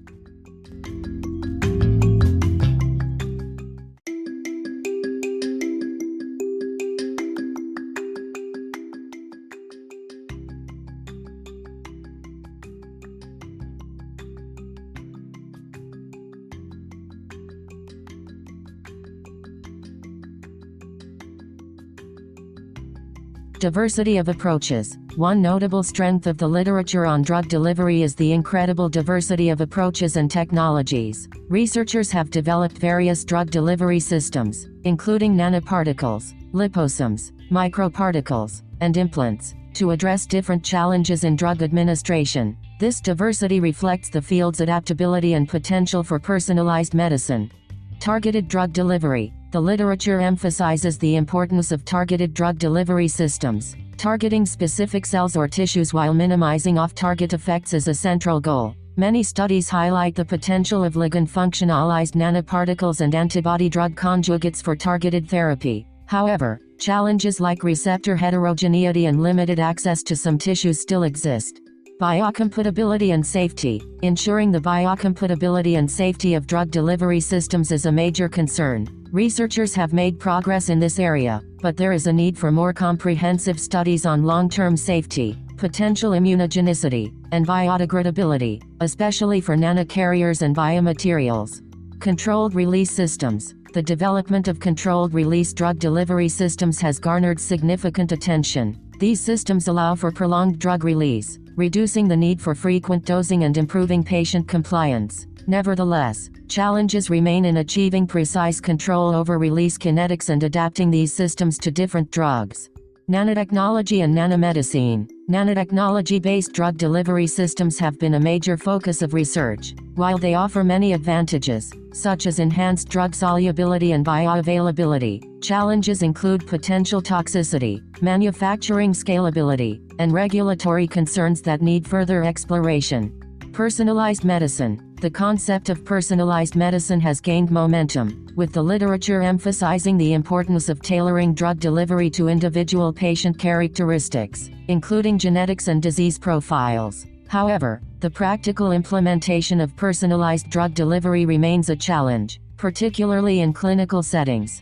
Diversity of approaches. One notable strength of the literature on drug delivery is the incredible diversity of approaches and technologies. Researchers have developed various drug delivery systems, including nanoparticles, liposomes, microparticles, and implants, to address different challenges in drug administration. This diversity reflects the field's adaptability and potential for personalized medicine. Targeted drug delivery. The literature emphasizes the importance of targeted drug delivery systems. Targeting specific cells or tissues while minimizing off-target effects is a central goal. Many studies highlight the potential of ligand-functionalized nanoparticles and antibody-drug conjugates for targeted therapy. However, challenges like receptor heterogeneity and limited access to some tissues still exist. Biocompatibility and safety. Ensuring the biocompatibility and safety of drug delivery systems is a major concern. Researchers have made progress in this area, but there is a need for more comprehensive studies on long-term safety, potential immunogenicity, and biodegradability, especially for nanocarriers and biomaterials. Controlled release systems. The development of controlled release drug delivery systems has garnered significant attention. These systems allow for prolonged drug release, reducing the need for frequent dosing and improving patient compliance. Nevertheless, challenges remain in achieving precise control over release kinetics and adapting these systems to different drugs. Nanotechnology and nanomedicine. Nanotechnology-based drug delivery systems have been a major focus of research. While they offer many advantages, such as enhanced drug solubility and bioavailability, challenges include potential toxicity, manufacturing scalability, and regulatory concerns that need further exploration. Personalized medicine. The concept of personalized medicine has gained momentum, with the literature emphasizing the importance of tailoring drug delivery to individual patient characteristics, including genetics and disease profiles. However, the practical implementation of personalized drug delivery remains a challenge, particularly in clinical settings.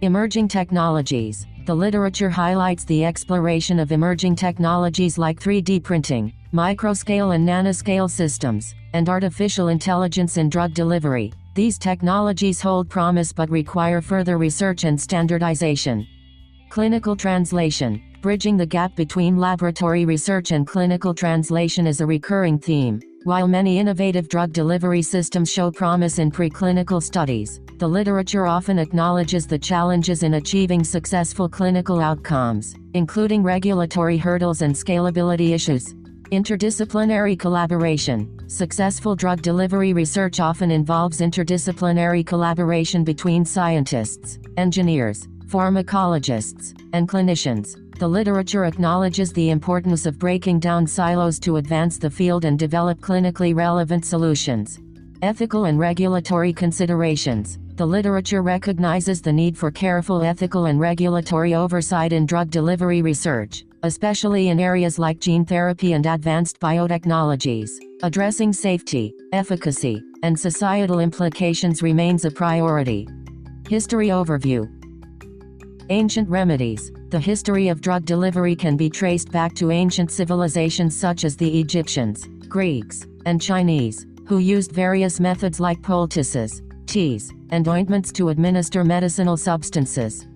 Emerging technologies. The literature highlights the exploration of emerging technologies like 3D printing, microscale and nanoscale systems, and artificial intelligence in drug delivery. These technologies hold promise but require further research and standardization. Clinical translation. Bridging the gap between laboratory research and clinical translation is a recurring theme. While many innovative drug delivery systems show promise in preclinical studies, the literature often acknowledges the challenges in achieving successful clinical outcomes, including regulatory hurdles and scalability issues. Interdisciplinary collaboration. Successful drug delivery research often involves interdisciplinary collaboration between scientists, engineers, pharmacologists, and clinicians. The literature acknowledges the importance of breaking down silos to advance the field and develop clinically relevant solutions. Ethical and regulatory considerations. The literature recognizes the need for careful ethical and regulatory oversight in drug delivery research, especially in areas like gene therapy and advanced biotechnologies. Addressing safety, efficacy, and societal implications remains a priority. History overview. Ancient remedies. The history of drug delivery can be traced back to ancient civilizations such as the Egyptians, Greeks, and Chinese, who used various methods like poultices, teas, and ointments to administer medicinal substances.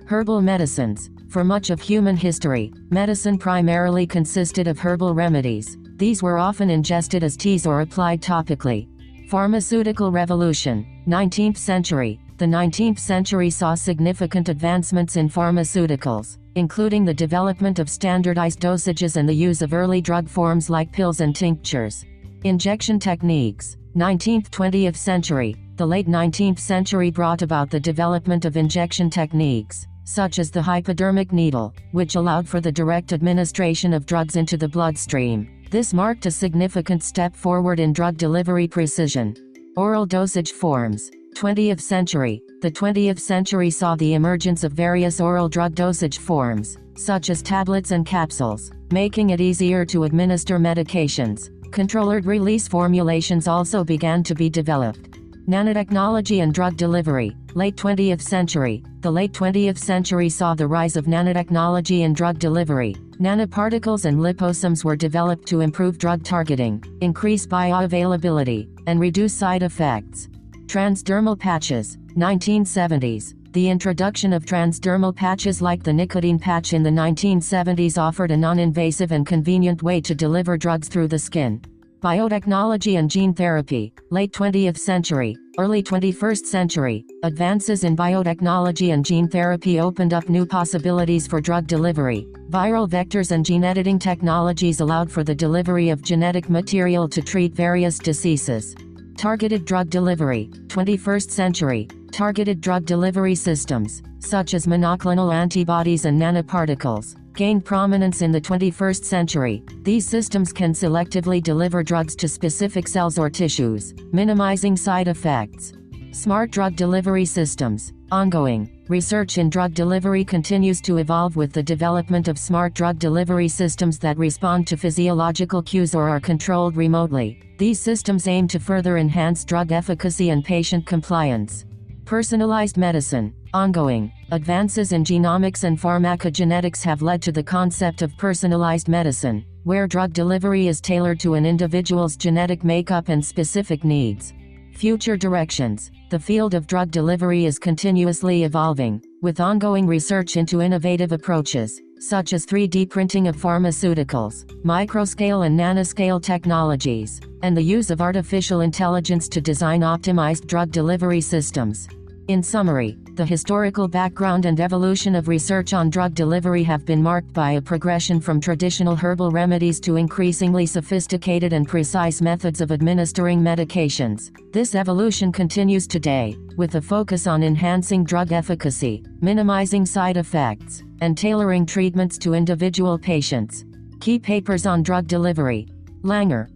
Herbal medicines. For much of human history, medicine primarily consisted of herbal remedies. These were often ingested as teas or applied topically. Pharmaceutical revolution. 19th century. The 19th century saw significant advancements in pharmaceuticals, including the development of standardized dosages and the use of early drug forms like pills and tinctures. Injection techniques. 19th-20th century. The late 19th century brought about the development of injection techniques, such as the hypodermic needle, which allowed for the direct administration of drugs into the bloodstream. This marked a significant step forward in drug delivery precision. Oral dosage forms. 20th century. The 20th century saw the emergence of various oral drug dosage forms, such as tablets and capsules, making it easier to administer medications. Controlled release formulations also began to be developed. Nanotechnology and drug delivery. Late 20th century. The late 20th century saw the rise of nanotechnology in drug delivery. Nanoparticles and liposomes were developed to improve drug targeting, increase bioavailability, and reduce side effects. Transdermal patches. 1970s. The introduction of transdermal patches like the nicotine patch in the 1970s offered a non-invasive and convenient way to deliver drugs through the skin. Biotechnology and gene therapy. Late 20th century, early 21st century. Advances in biotechnology and gene therapy opened up new possibilities for drug delivery. Viral vectors and gene editing technologies allowed for the delivery of genetic material to treat various diseases. Targeted drug delivery. 21st century. Targeted drug delivery systems, such as monoclonal antibodies and nanoparticles, gained prominence in the 21st century. These systems can selectively deliver drugs to specific cells or tissues, minimizing side effects. Smart drug delivery systems. Ongoing. Research in drug delivery continues to evolve with the development of smart drug delivery systems that respond to physiological cues or are controlled remotely. These systems aim to further enhance drug efficacy and patient compliance. Personalized medicine. Ongoing. Advances in genomics and pharmacogenetics have led to the concept of personalized medicine, where drug delivery is tailored to an individual's genetic makeup and specific needs. Future directions. The field of drug delivery is continuously evolving, with ongoing research into innovative approaches, such as 3D printing of pharmaceuticals, microscale and nanoscale technologies, and the use of artificial intelligence to design optimized drug delivery systems. In summary, the historical background and evolution of research on drug delivery have been marked by a progression from traditional herbal remedies to increasingly sophisticated and precise methods of administering medications. This evolution continues today, with a focus on enhancing drug efficacy, minimizing side effects, and tailoring treatments to individual patients. Key papers on drug delivery. Langer.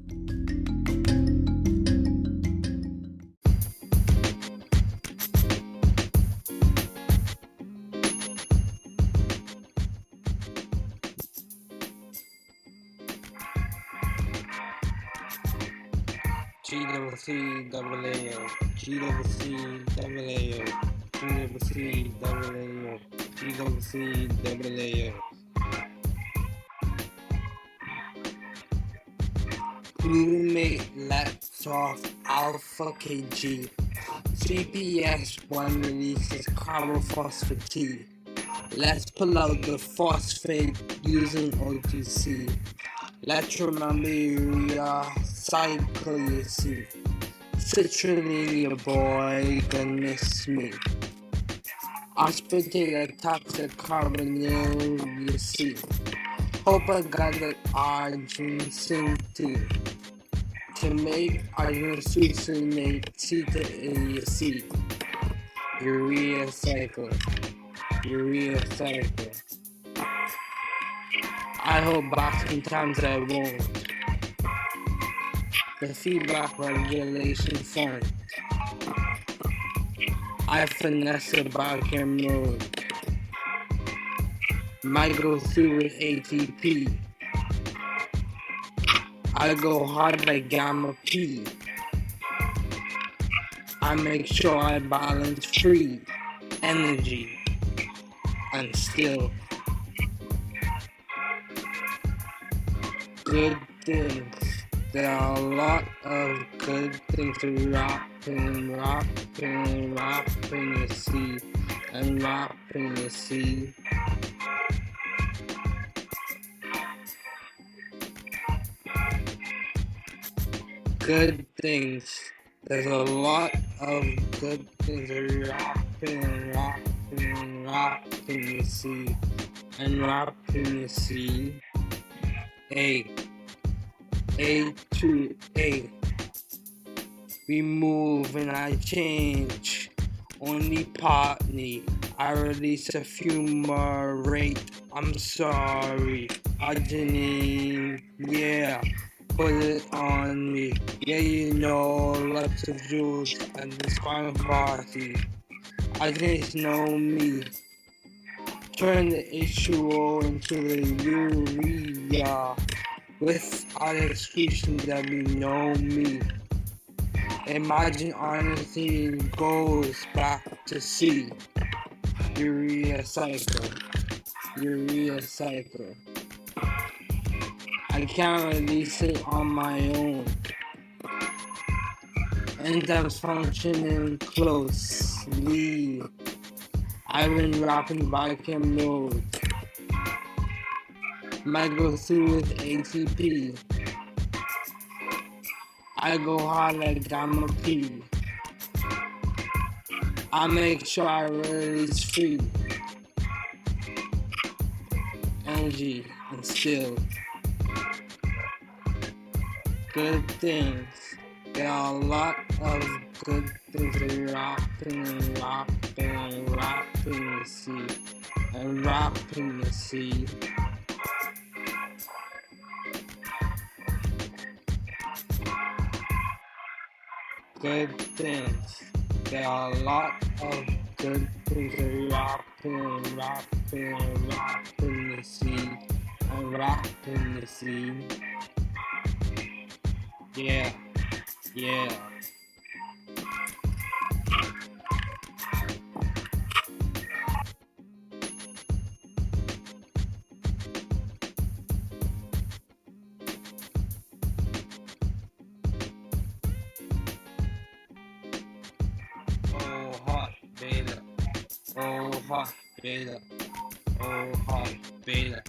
GWC-AAO, GWC-AAO, GWC-AAO, GWC-AAO. Glutamate lactose alpha kg. CPS1 releases carbophosphate T. Let's pull out the phosphate using OTC. Latronamuria cyclosi. Citrulline, your boy, gonna miss me. Aspartate toxic carbonyl, you see. Hope I got that arginine T. To make arginine theta in your seed. Urea cycle. I hope back sometimes I won't. The feedback regulation fund. I finesse the backhand mode. Might go through with ATP. I go hard like gamma P. I make sure I balance free energy and still good things. There are a lot of good things to wrapping your seed and wrapping your seed. Good things. There's a lot of good things to wrapping your seed and wrapping your seed. A to A. We move and I change. Only partly. I release a fumarate. I'm sorry. Arginine. Yeah. Put it on me. Yeah, you know, lots of jewels and the spinal party. I just know me. Turn the H2O into the urea. Without excretion that we know me. Imagine honesty goes back to C. Urea cycle. I can't release it on my own. Enzymes functioning closely. I've been wrapping bichem node. Might go through with ATP. I go hard like gamma P. I make sure I release free energy and still good things. There are a lot of good things wrapping the seed and wrapping the seed. Good things. There are a lot of good things wrapping the seed and wrapping the seed. Yeah. Beta.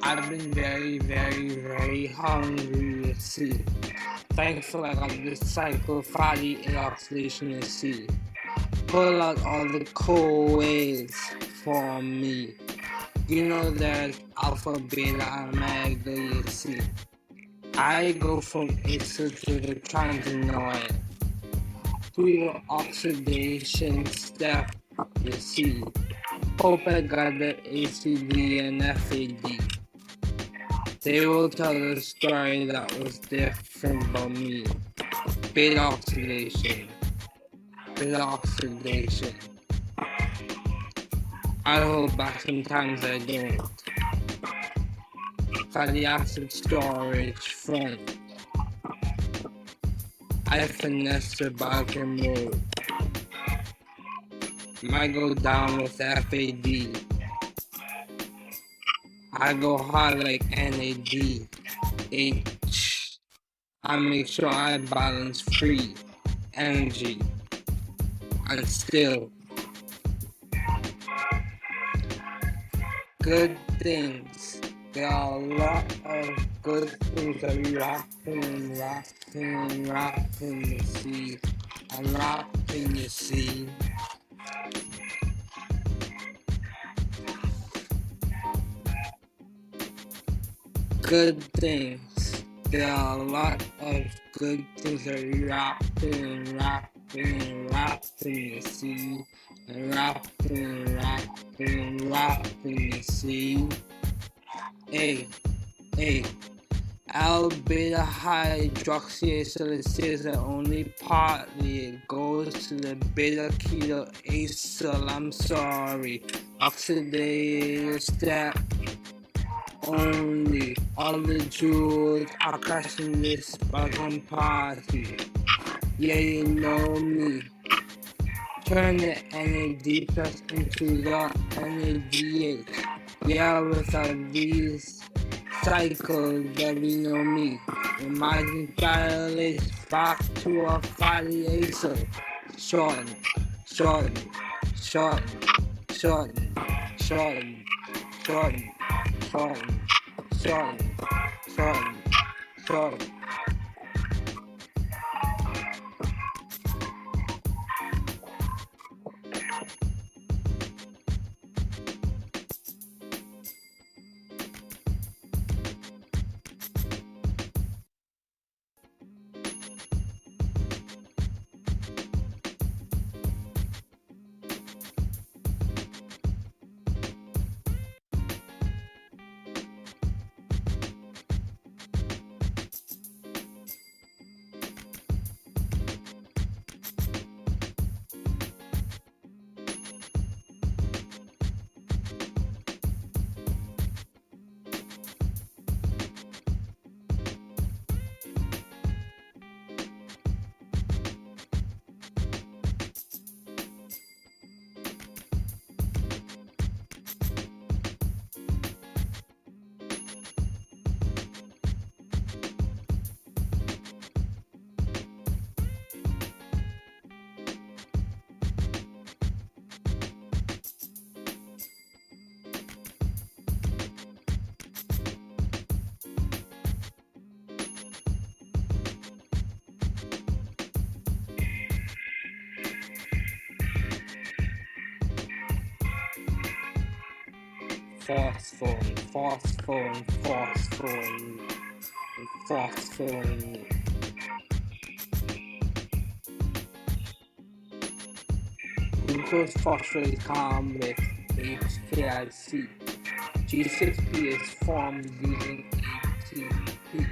I've been very, very, very hungry to see. Thankfully, I got this cycle fatty oxidation in C. Pull out all the cool ways for me. You know that alpha, beta, omega, C. I go from acyl to the trans-annoying. Through your oxidation step, you see. Hope I got the ACD and FAD. They will tell a story that was different about me. Beta oxidation. I hold back, sometimes I don't. Fatty acid storage front. I finesse the Barker mode. Might go down with FAD. I go hard like NAD. H. I make sure I balance free energy. And still good things. There are a lot of good things that we wrapping the sea. I'm wrapping the sea. Good things. There are a lot of good things that we wrapping the sea. And wrapping the sea. A. Alpha-beta hydroxyacetylase that only partly it goes to the beta-keto acyl. I'm sorry. Oxidative step only. All the jewels are crashing this bottom party. Yeah, you know me. Turn the NAD plus into the NADH. Yeah, without these cycles that we know me. Imagine dilates back to a fatty acyl. Shorten. Phosphorine. Glucose phosphorate comes with HKIC. G6P is formed using ATP.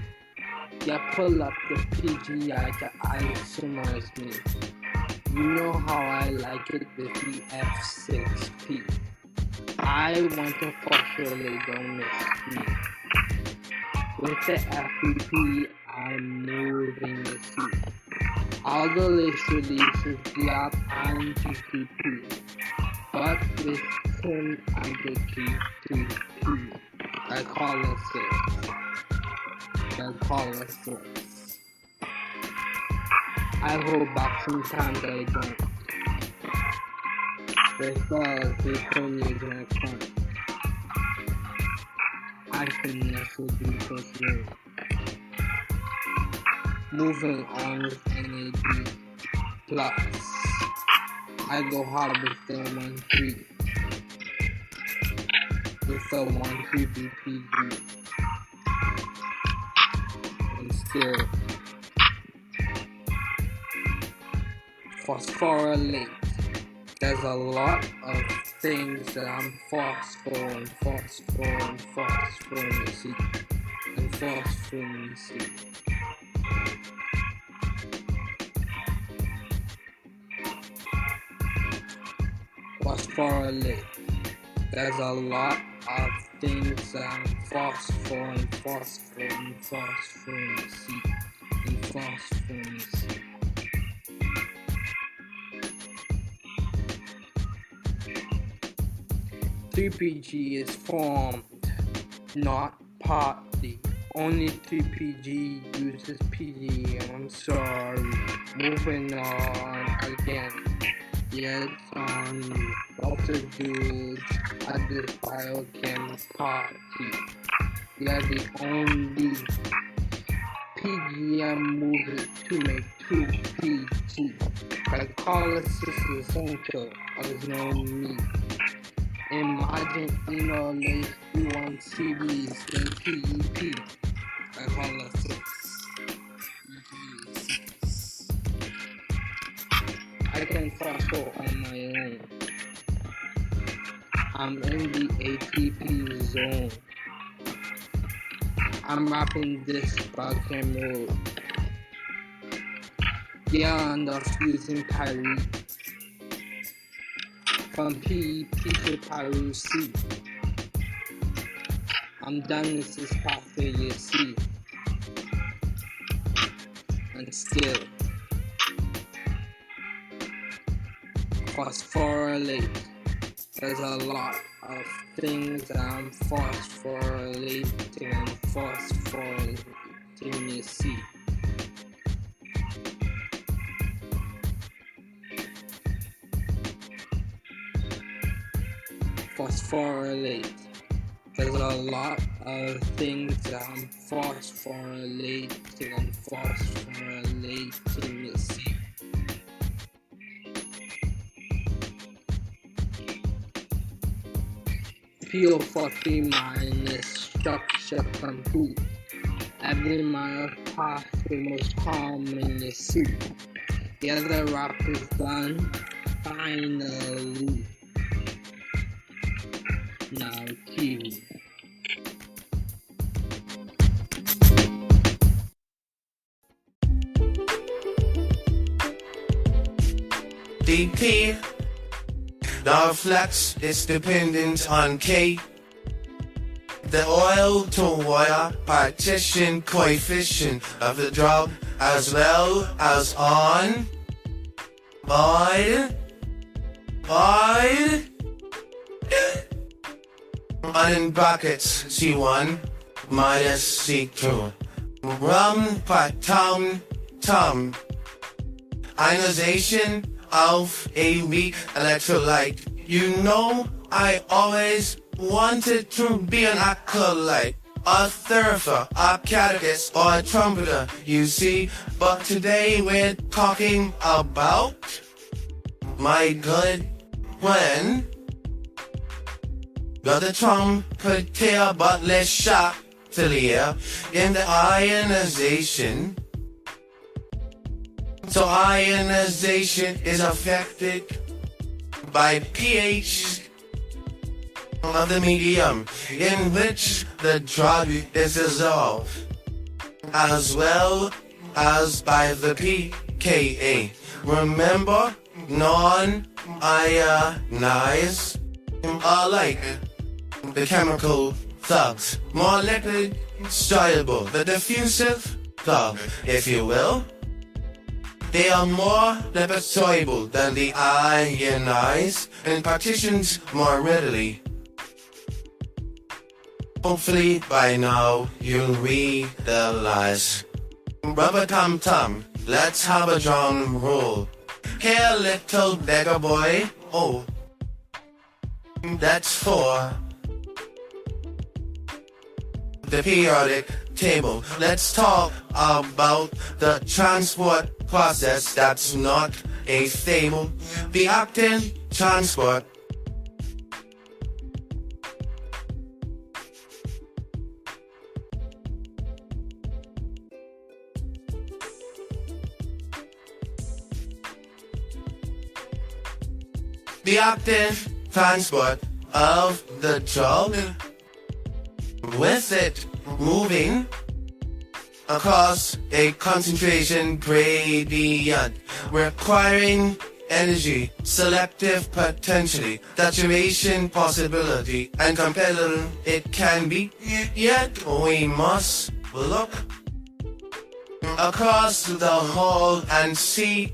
Yeah, pull up the PGI to isomers me. You know how I like it with the F6P. I want to phosphorylate, don't miss me. With the FPP, I'm moving the C. Aldolase releases the up iron GTP, but with Kim I get GTP. I call it 6. I hold back, sometimes I don't. Because they told me that I can't. I can nestle glucose low. Moving on with NAD plus. I go hard with the 1,3. With the 1,3-BPG. And still phosphorylate. There's a lot of things that I'm phosphoring, you see. And phosphoring, you see. Phosphorylate. There's a lot of things that I'm phosphoring, you see. And phosphoring, you see. 3PG is formed, not partly. Only 3PG uses PG, and I'm sorry. Moving on again. Yes, Dr. Jules at this biochemist party. We are the only PGM moves to make 2PG. Glycolysis is essential, there's no need. Imagine enolase 31CBs in PEP. Glycolysis. I can phospho on my own. I'm in the ATP zone. I'm wrapping this biochem mode. Beyond of fusing pyrite. From PEP to pyruvate C. I'm done with this pathway, you see. And still phosphorylate. There's a lot of things that I'm phosphorylating and phosphorylating, you see. Phosphorylate. There's a lot of things that I'm phosphorylating and phosphorylating, you see. PO40 minus structure complete. Every mile pathway most common, you see. The other wrap is done. Finally. Now kiwi. DP. The flex is dependent on K. The oil to wire partition coefficient of the drug as well as on in brackets C1 minus C2. Rum patam tum. Ionization of a weak electrolyte. You know I always wanted to be an acolyte, a thurifer, a catechist, or a trumpeter, you see. But today we're talking about my good friend. Got the trumpeter, but let's shot to the air in the ionization. So ionization is affected by pH of the medium in which the drug is dissolved, as well as by the pKa. Remember, non-ionized are like the chemical thugs, more liquid, soluble, the diffusive thug, if you will. They are more liposoluble than the ionized and partitions more readily. Hopefully by now you'll realize. Rubber tum tum, let's have a drum roll. Here little beggar boy, oh, that's for the periodic table. Let's talk about the transport process that's not a fable. The octane transport. The octane transport of the drug, with it moving across a concentration gradient, requiring energy, selective potentially, saturation possibility, and competitive it can be. Yet we must look across the hall and see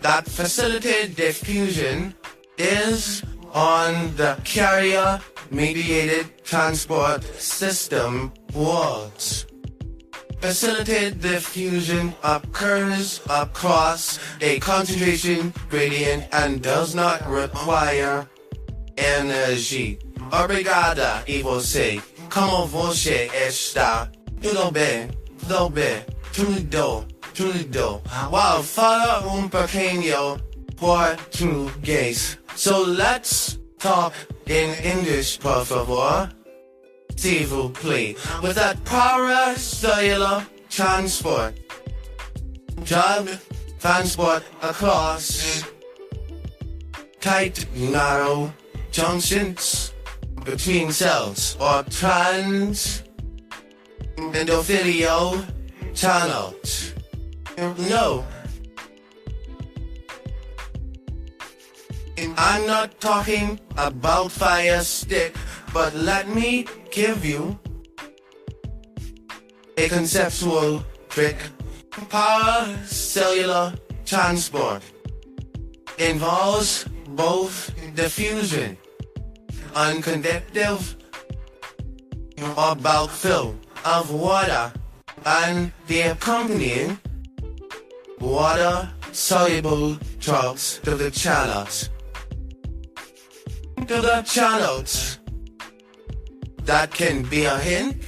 that facilitated diffusion is on the carrier-mediated transport system walls. Facilitated diffusion occurs across a concentration gradient and does not require energy. Obrigada e você, como você está? Tudo bem, tudo. Wow, fala pequeño português. So let's talk in English, por favor. S'il vous plaît. With that paracellular transport, drug transport across tight, narrow junctions between cells or trans-endothelial channels. No, I'm not talking about fire stick, but let me give you a conceptual trick. Paracellular transport involves both diffusion and convective or bulk fill of water and the accompanying water-soluble drugs to the channels. That can be a hint.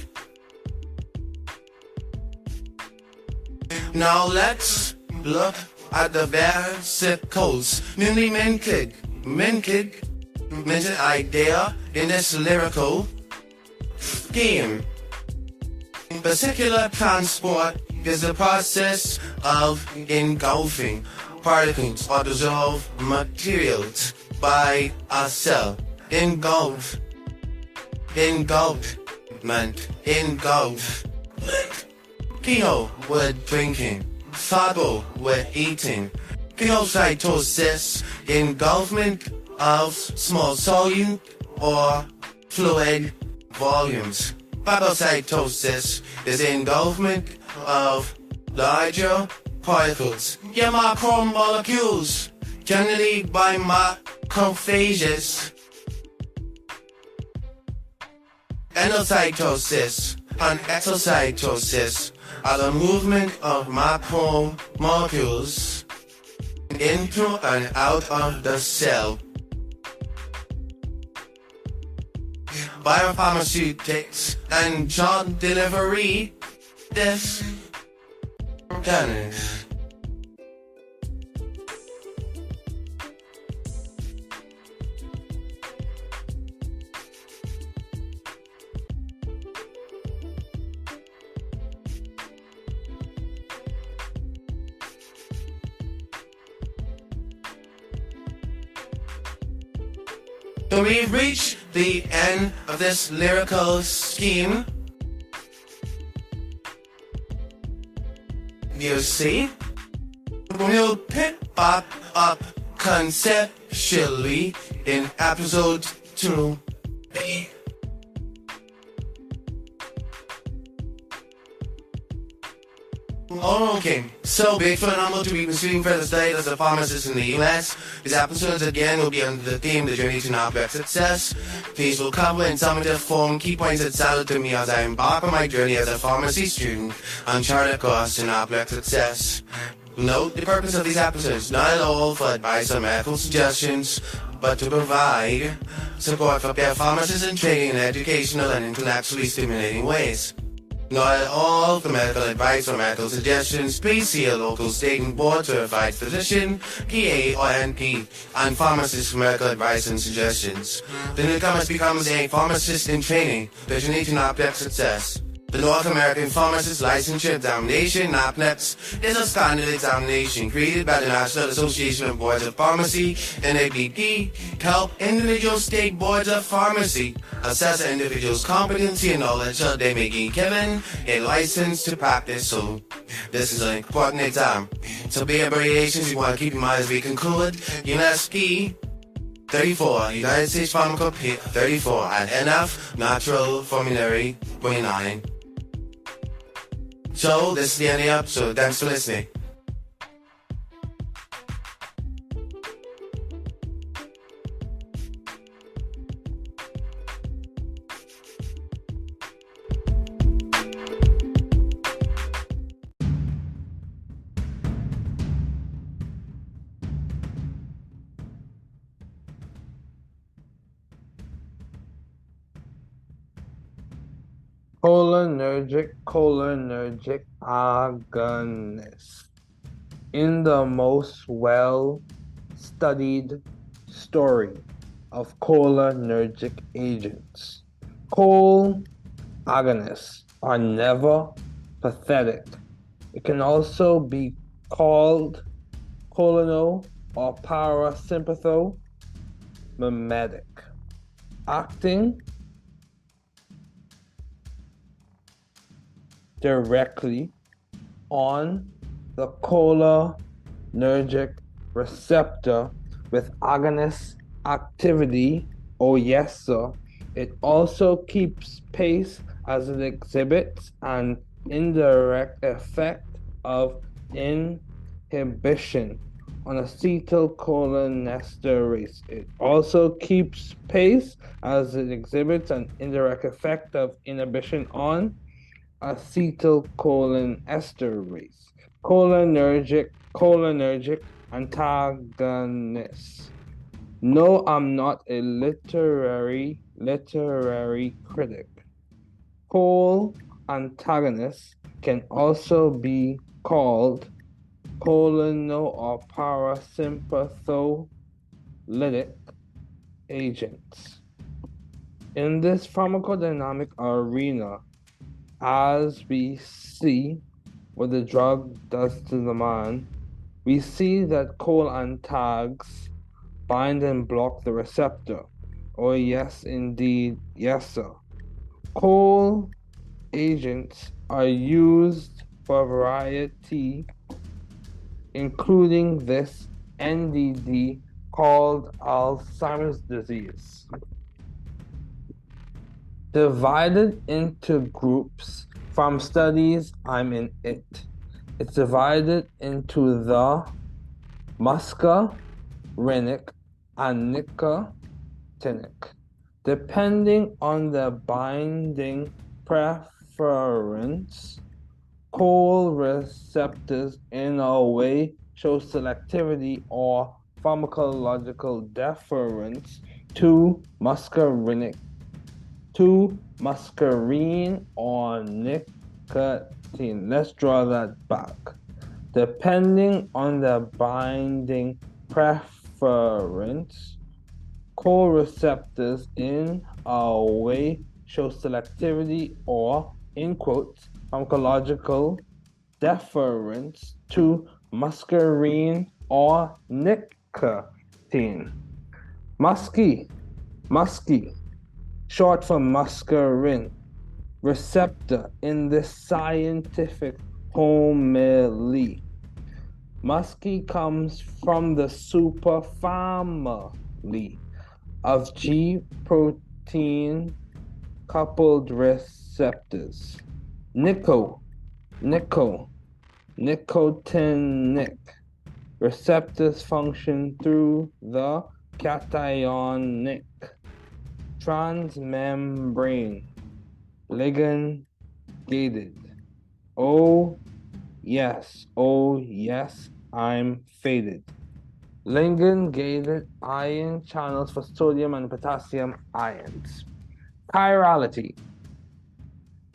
Now let's look at the vesicles. Newly minted idea in this lyrical scheme. Vesicular transport is the process of engulfing particles or dissolved materials by a cell. Engulfment. Pino with drinking. Fabo with eating. Pinocytosis, engulfment of small solute or fluid volumes. Phagocytosis is engulfment of larger particles, macromolecules, generally by macrophages. Endocytosis and exocytosis are the movement of macromolecules into and out of the cell. Biopharmaceutics and drug delivery, this tennis. So we've reached the end of this lyrical scheme. You see? We'll pick back up conceptually in episode 2B. Okay, so big for number to be pursuing further study as a pharmacist in the US. These episodes again will be under the theme The Journey to Narcotic Success. These will cover in summative form key points that sounded to me as I embark on my journey as a pharmacy student on charted course to narcotic success. Note the purpose of these episodes, not at all for advice or medical suggestions, but to provide support for their pharmacists in training in educational and intellectually stimulating ways. Not all for medical advice or medical suggestions, please see a local state and board certified physician, PA or NP, and pharmacist for medical advice and suggestions. The newcomer becomes a pharmacist in training, visioning to NAPNET success. The North American Pharmacist Licensure Examination, NAPNEPS, is a standard examination created by the National Association of Boards of Pharmacy, NABP, to help individual state boards of pharmacy assess an individual's competency and knowledge so they may be given a license to practice. So this is an important exam. So be abbreviations you want to keep in mind as we conclude. UNSP 34, United States Pharmacopoeia 34, and NF Natural Formulary 29. So, this is the end of the episode. Thanks for listening. Cholinergic agonist. In the most well-studied story of cholinergic agents, chol agonists are never pathetic. It can also be called cholino or parasympathomimetic, acting directly on the cholinergic receptor with agonist activity. Oh yes, sir. It also keeps pace as it exhibits an indirect effect of inhibition on acetylcholinesterase. It also keeps pace as it exhibits an indirect effect of inhibition on acetylcholinesterase. Cholinergic antagonists. No, I'm not a literary critic. Chol antagonists can also be called cholino or parasympatholytic agents. In this pharmacodynamic arena, as we see what the drug does to the man, we see that chol antags bind and block the receptor. Oh yes, indeed, yes sir. Chol agents are used for a variety, including this NDD called Alzheimer's disease. Divided into groups from studies, I'm in it. It's divided into the muscarinic and nicotinic. Depending on the binding preference, chol receptors in a way show selectivity or pharmacological deference to muscarine or nicotine. Let's draw that back. Depending on the binding preference, chol receptors in a way show selectivity or, in quotes, pharmacological deference to muscarine or nicotine. Musky, short for muscarine, receptor in this scientific homily. Musky comes from the superfamily of G protein coupled receptors. Nicotinic receptors function through the cationic transmembrane ligand gated. Oh yes, I'm faded. ligand-gated ion channels for sodium and potassium ions. Chirality.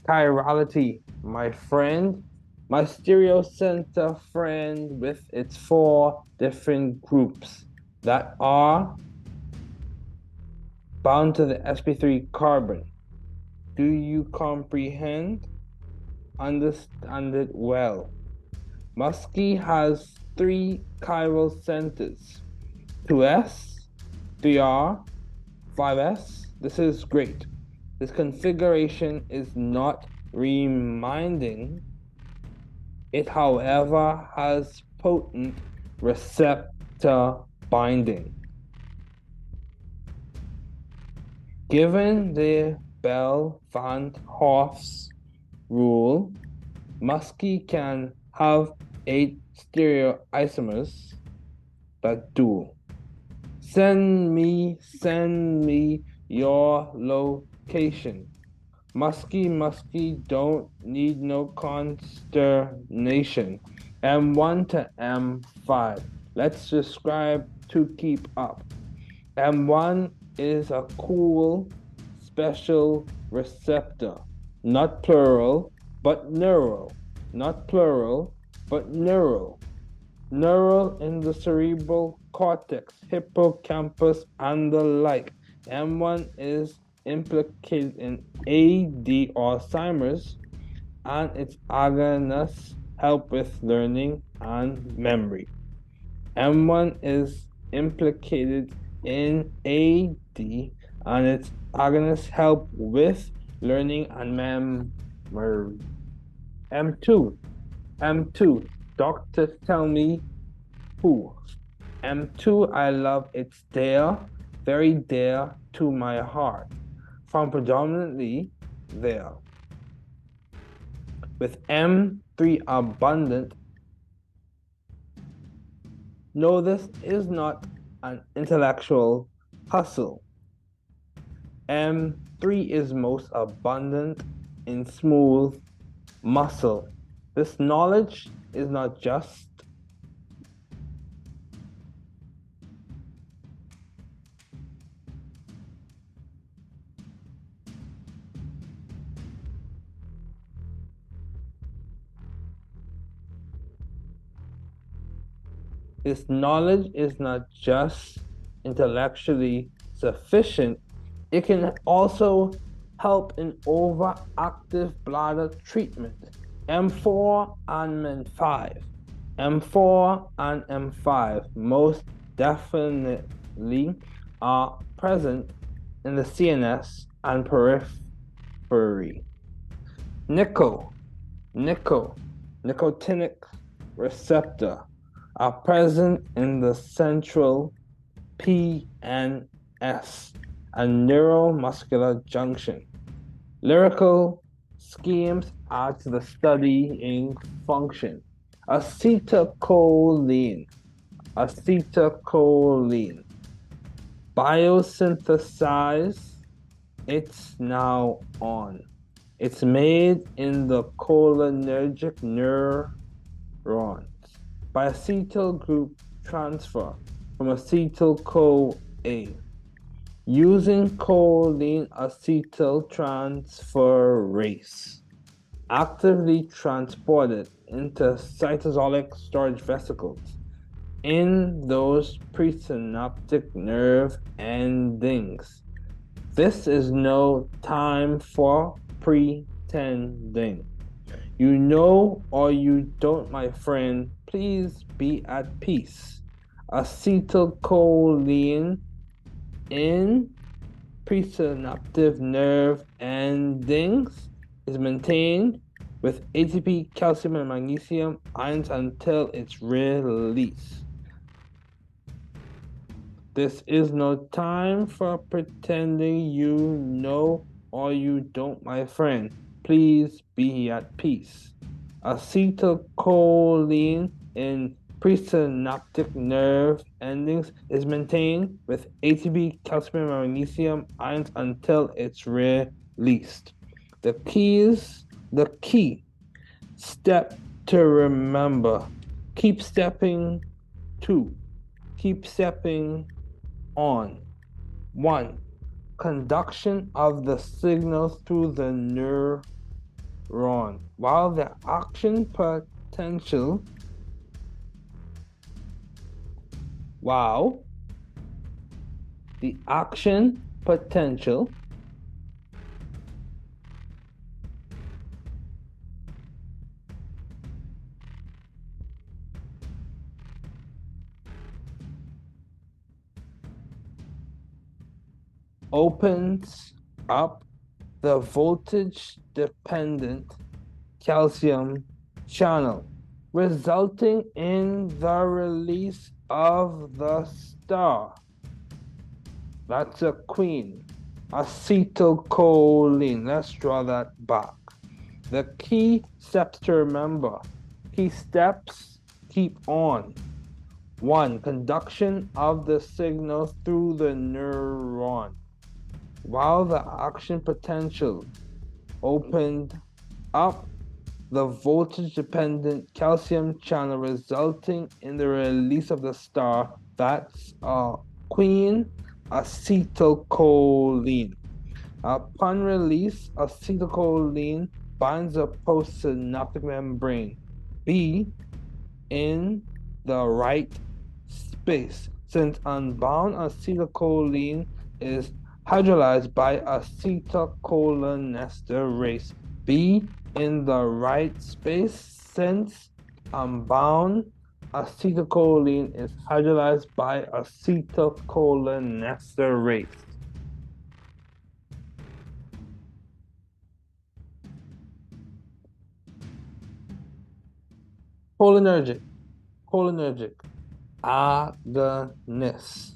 Chirality, my friend, my stereocenter friend with its 4 different groups that are bound to the sp3 carbon. Do you comprehend? Understand it well. Musky has 3 chiral centers, 2s, 3r, 5s. This is great. This configuration is not reminding. It, however, has potent receptor binding. Given the Bell-Van Hof's rule, Musky can have 8 stereoisomers that dual. Send me your location. Musky, don't need no consternation. M1 to M5. Let's describe to keep up. M1 is a cool special receptor, not plural, but neural. Not plural, but neural. Neural in the cerebral cortex, hippocampus, and the like. M1 is implicated in AD Alzheimer's, and its agonists help with learning and memory. M1 is implicated in AD, and its agonists help with learning and memory. M2, doctors tell me who. M2, I love, it's dear, very dear to my heart, from predominantly there. With M3 abundant, no, this is not an intellectual hustle. M3 is most abundant in smooth muscle. This knowledge is not just This knowledge is not just intellectually sufficient, it can also help in overactive bladder treatment. M4 and M5. M4 and M5 most definitely are present in the CNS and periphery. Nicotinic receptor are present in the central PNS and neuromuscular junction. Lyrical schemes add to the studying function. Acetylcholine. Biosynthesize, it's now on. It's made in the cholinergic neurons by acetyl group transfer from acetyl-CoA using choline acetyl transferase, actively transported into cytosolic storage vesicles in those presynaptic nerve endings. This is no time for pretending. You know or you don't, my friend, please be at peace. Acetylcholine in presynaptic nerve endings is maintained with ATP, calcium, and magnesium ions until its release. This is no time for pretending you know or you don't, my friend. Please be at peace. Acetylcholine in presynaptic nerve endings is maintained with ATP, calcium, and magnesium ions until it's released. The key step to remember. Keep stepping 2. keep stepping on. 1. Conduction of the signal through the neuron. While the action potential opens up the voltage-dependent calcium channel, resulting in the release of the star. That's a queen. Acetylcholine. Let's draw that back. The key steps to remember. Key steps, keep on. 1. Conduction of the signal through the neuron. While the action potential opened up the voltage-dependent calcium channel, resulting in the release of the star. That's queen acetylcholine. Upon release, acetylcholine binds a postsynaptic membrane. B. In the right space. Since unbound acetylcholine is hydrolyzed by acetylcholinesterase. B. In the right space, since unbound acetylcholine is hydrolyzed by acetylcholinesterase. Cholinergic agonist.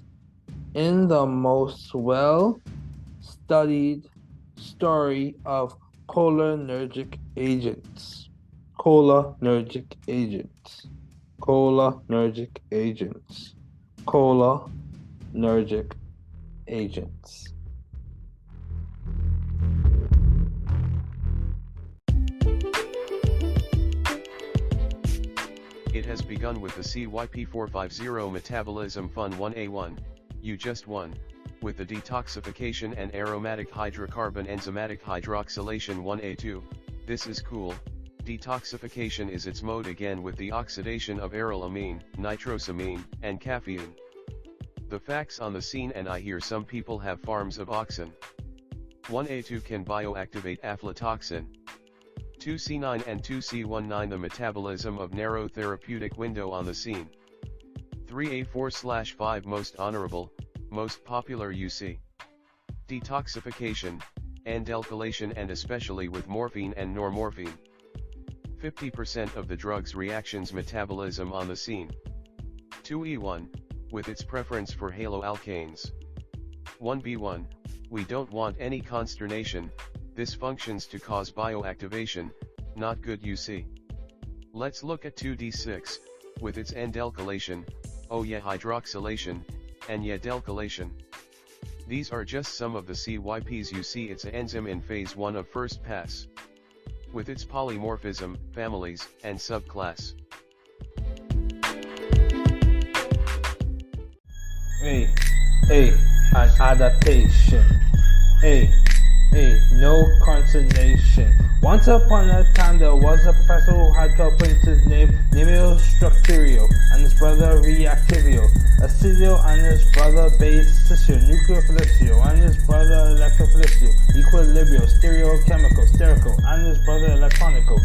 In the most well-studied story of cholinergic agents. It has begun with the CYP450 Metabolism Fun 1A1, you just won, with the detoxification and aromatic hydrocarbon enzymatic hydroxylation 1A2, this is cool. Detoxification is its mode again with the oxidation of arylamine, nitrosamine, and caffeine. The facts on the scene, and I hear some people have farms of oxen. 1A2 can bioactivate aflatoxin. 2C9 and 2C19 the metabolism of narrow therapeutic window on the scene. 3A4/5 most honorable, most popular UC. Detoxification, andalkylation and especially with morphine and normorphine. 50% of the drug's reactions metabolism on the scene. 2E1, with its preference for haloalkanes. 1B1, we don't want any consternation, this functions to cause bioactivation, not good UC. Let's look at 2D6, with its andalkylation, oh yeah hydroxylation, and yeah dalkylation. These are just some of the CYPs you see. It's an enzyme in phase 1 of first pass. With its polymorphism, families, and subclass. An adaptation. No consternation. Once upon a time there was a professor who had to print his name Nemio Structurio and his brother Reactivio, Acidio and his brother Basiccio, Nucleophilicio and his brother Electrophilicio, Equilibrio, Stereochemical, Sterico and his brother Electronico,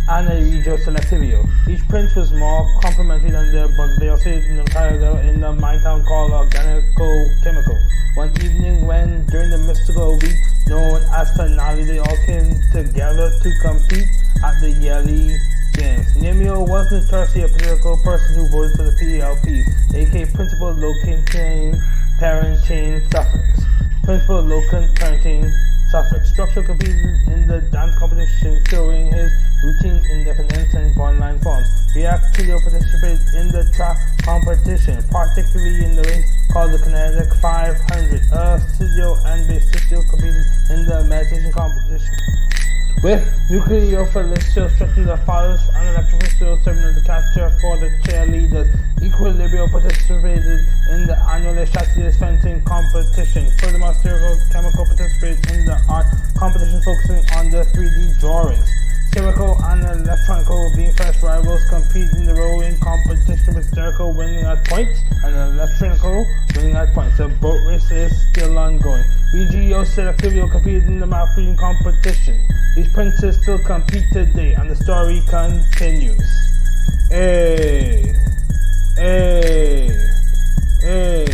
and Regio Selectivio. Each prince was more complementary than their brother. They all stayed in the mine town called Organico-Chemical. One evening when, during the mystical week known as finale, they all came together to compete at the Yelly Games. Nemio was notoriously a political person who voted for the PLPs, aka Principal Locantine Parenting Suffix. Principal Locantine Suffix. Structure competed in the dance competition, showing his routines in decadence and online form. Reactilio participated in the track competition, particularly in the race called the Kinetic 500. Acidio and Basiccio competed in the meditation competition. With nucleophilic steel stretching the fathers and electrical steel serving as the capture for the cheerleaders. Equilibrio participated in the annual Strategies fencing competition. Furthermore, spherical chemical participated in the art competition focusing on the 3D drawings. Chemical and electronical being first rivals compete in the rowing competition with spherical winning at points and electronical winning at points. The boat race is still ongoing. VGO selectivity competed in the map reading competition. These princes still compete today and the story continues. Hey, hey, hey.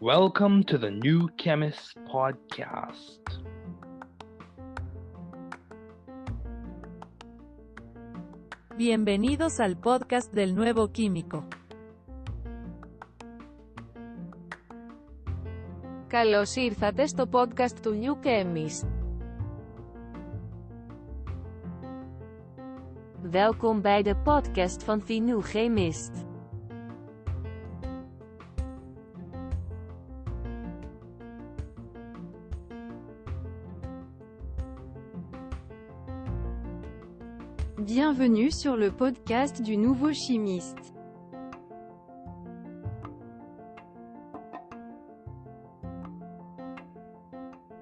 Welcome to the New Chemist podcast. Bienvenidos al podcast del nuevo químico. Καλώς ήρθατε στο podcast του New Chemist. Welkom bij de podcast van The New Chemist. Bienvenue sur le podcast du nouveau chimiste.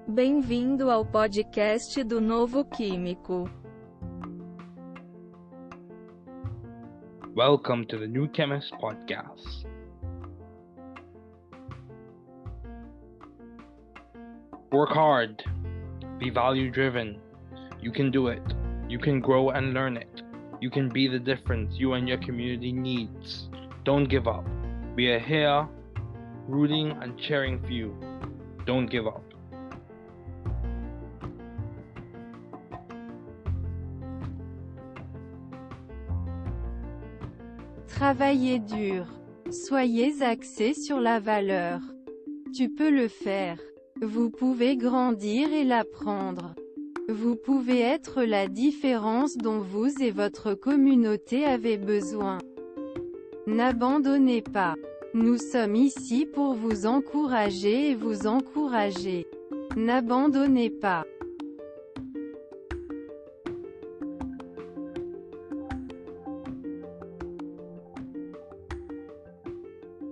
Bem-vindo ao podcast do novo químico. Welcome to the New Chemist podcast. Work hard. Be value driven. You can do it. You can grow and learn it. You can be the difference you and your community needs. Don't give up. We are here, rooting and cheering for you. Don't give up. Travaillez dur. Soyez axés sur la valeur. Tu peux le faire. Vous pouvez grandir et l'apprendre. Vous pouvez être la différence dont vous et votre communauté avez besoin. N'abandonnez pas. Nous sommes ici pour vous encourager et vous encourager. N'abandonnez pas.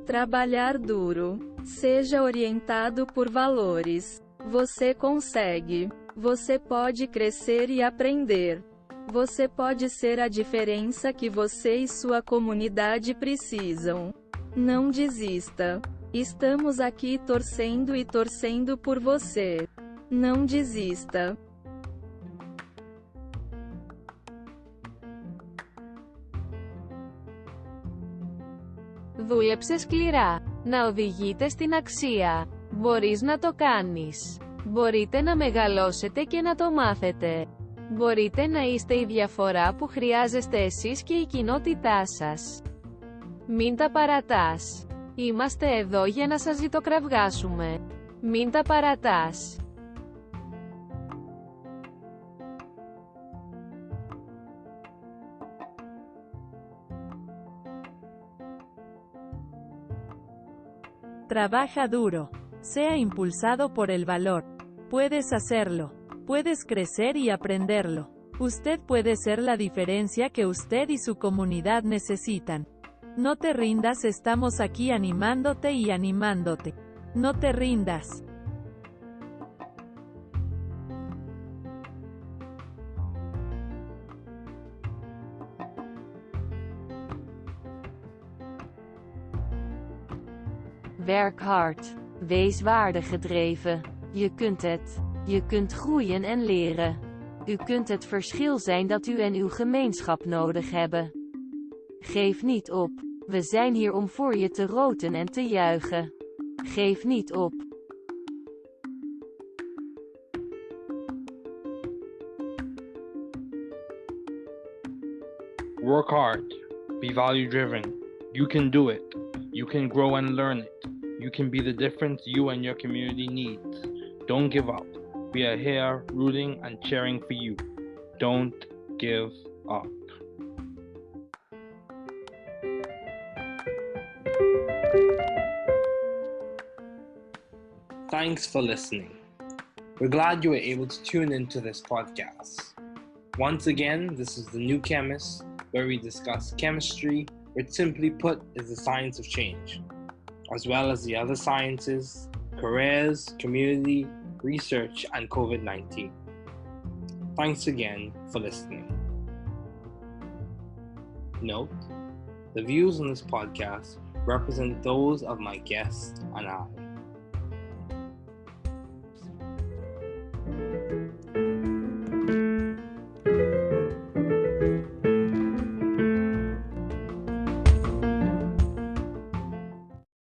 Trabalhar duro. Seja orientado por valores. Você consegue. Você pode crescer e aprender. Você pode ser a diferença que você e sua comunidade precisam. Não desista. Estamos aqui torcendo e torcendo por você. Não desista. Δούλεψε σκληρά. Να οδηγείτε στην αξία. Μπορείς να το κάνεις. Μπορείτε να μεγαλώσετε και να το μάθετε. Μπορείτε να είστε η διαφορά που χρειάζεστε εσείς και η κοινότητά σας. Μην τα παρατάς. Είμαστε εδώ για να σας ζητοκραυγάσουμε. Μην τα παρατάς. Trabaja duro. Sea impulsado por el valor. Puedes hacerlo. Puedes crecer y aprenderlo. Usted puede ser la diferencia que usted y su comunidad necesitan. No te rindas, estamos aquí animándote y animándote. No te rindas. Werk hard. Wees waardegedreven. Je kunt het. Je kunt groeien en leren. U kunt het verschil zijn dat u en uw gemeenschap nodig hebben. Geef niet op. We zijn hier om voor je te roten en te juichen. Geef niet op. Work hard. Be value driven. You can do it. You can grow and learn it. You can be the difference you and your community needs. Don't give up. We are here rooting and cheering for you. Don't give up. Thanks for listening. We're glad you were able to tune into this podcast. Once again, this is The New Chemist, where we discuss chemistry, which simply put is the science of change, as well as the other sciences, careers, community, research, and COVID-19. Thanks again for listening. Note, the views on this podcast represent those of my guest and I.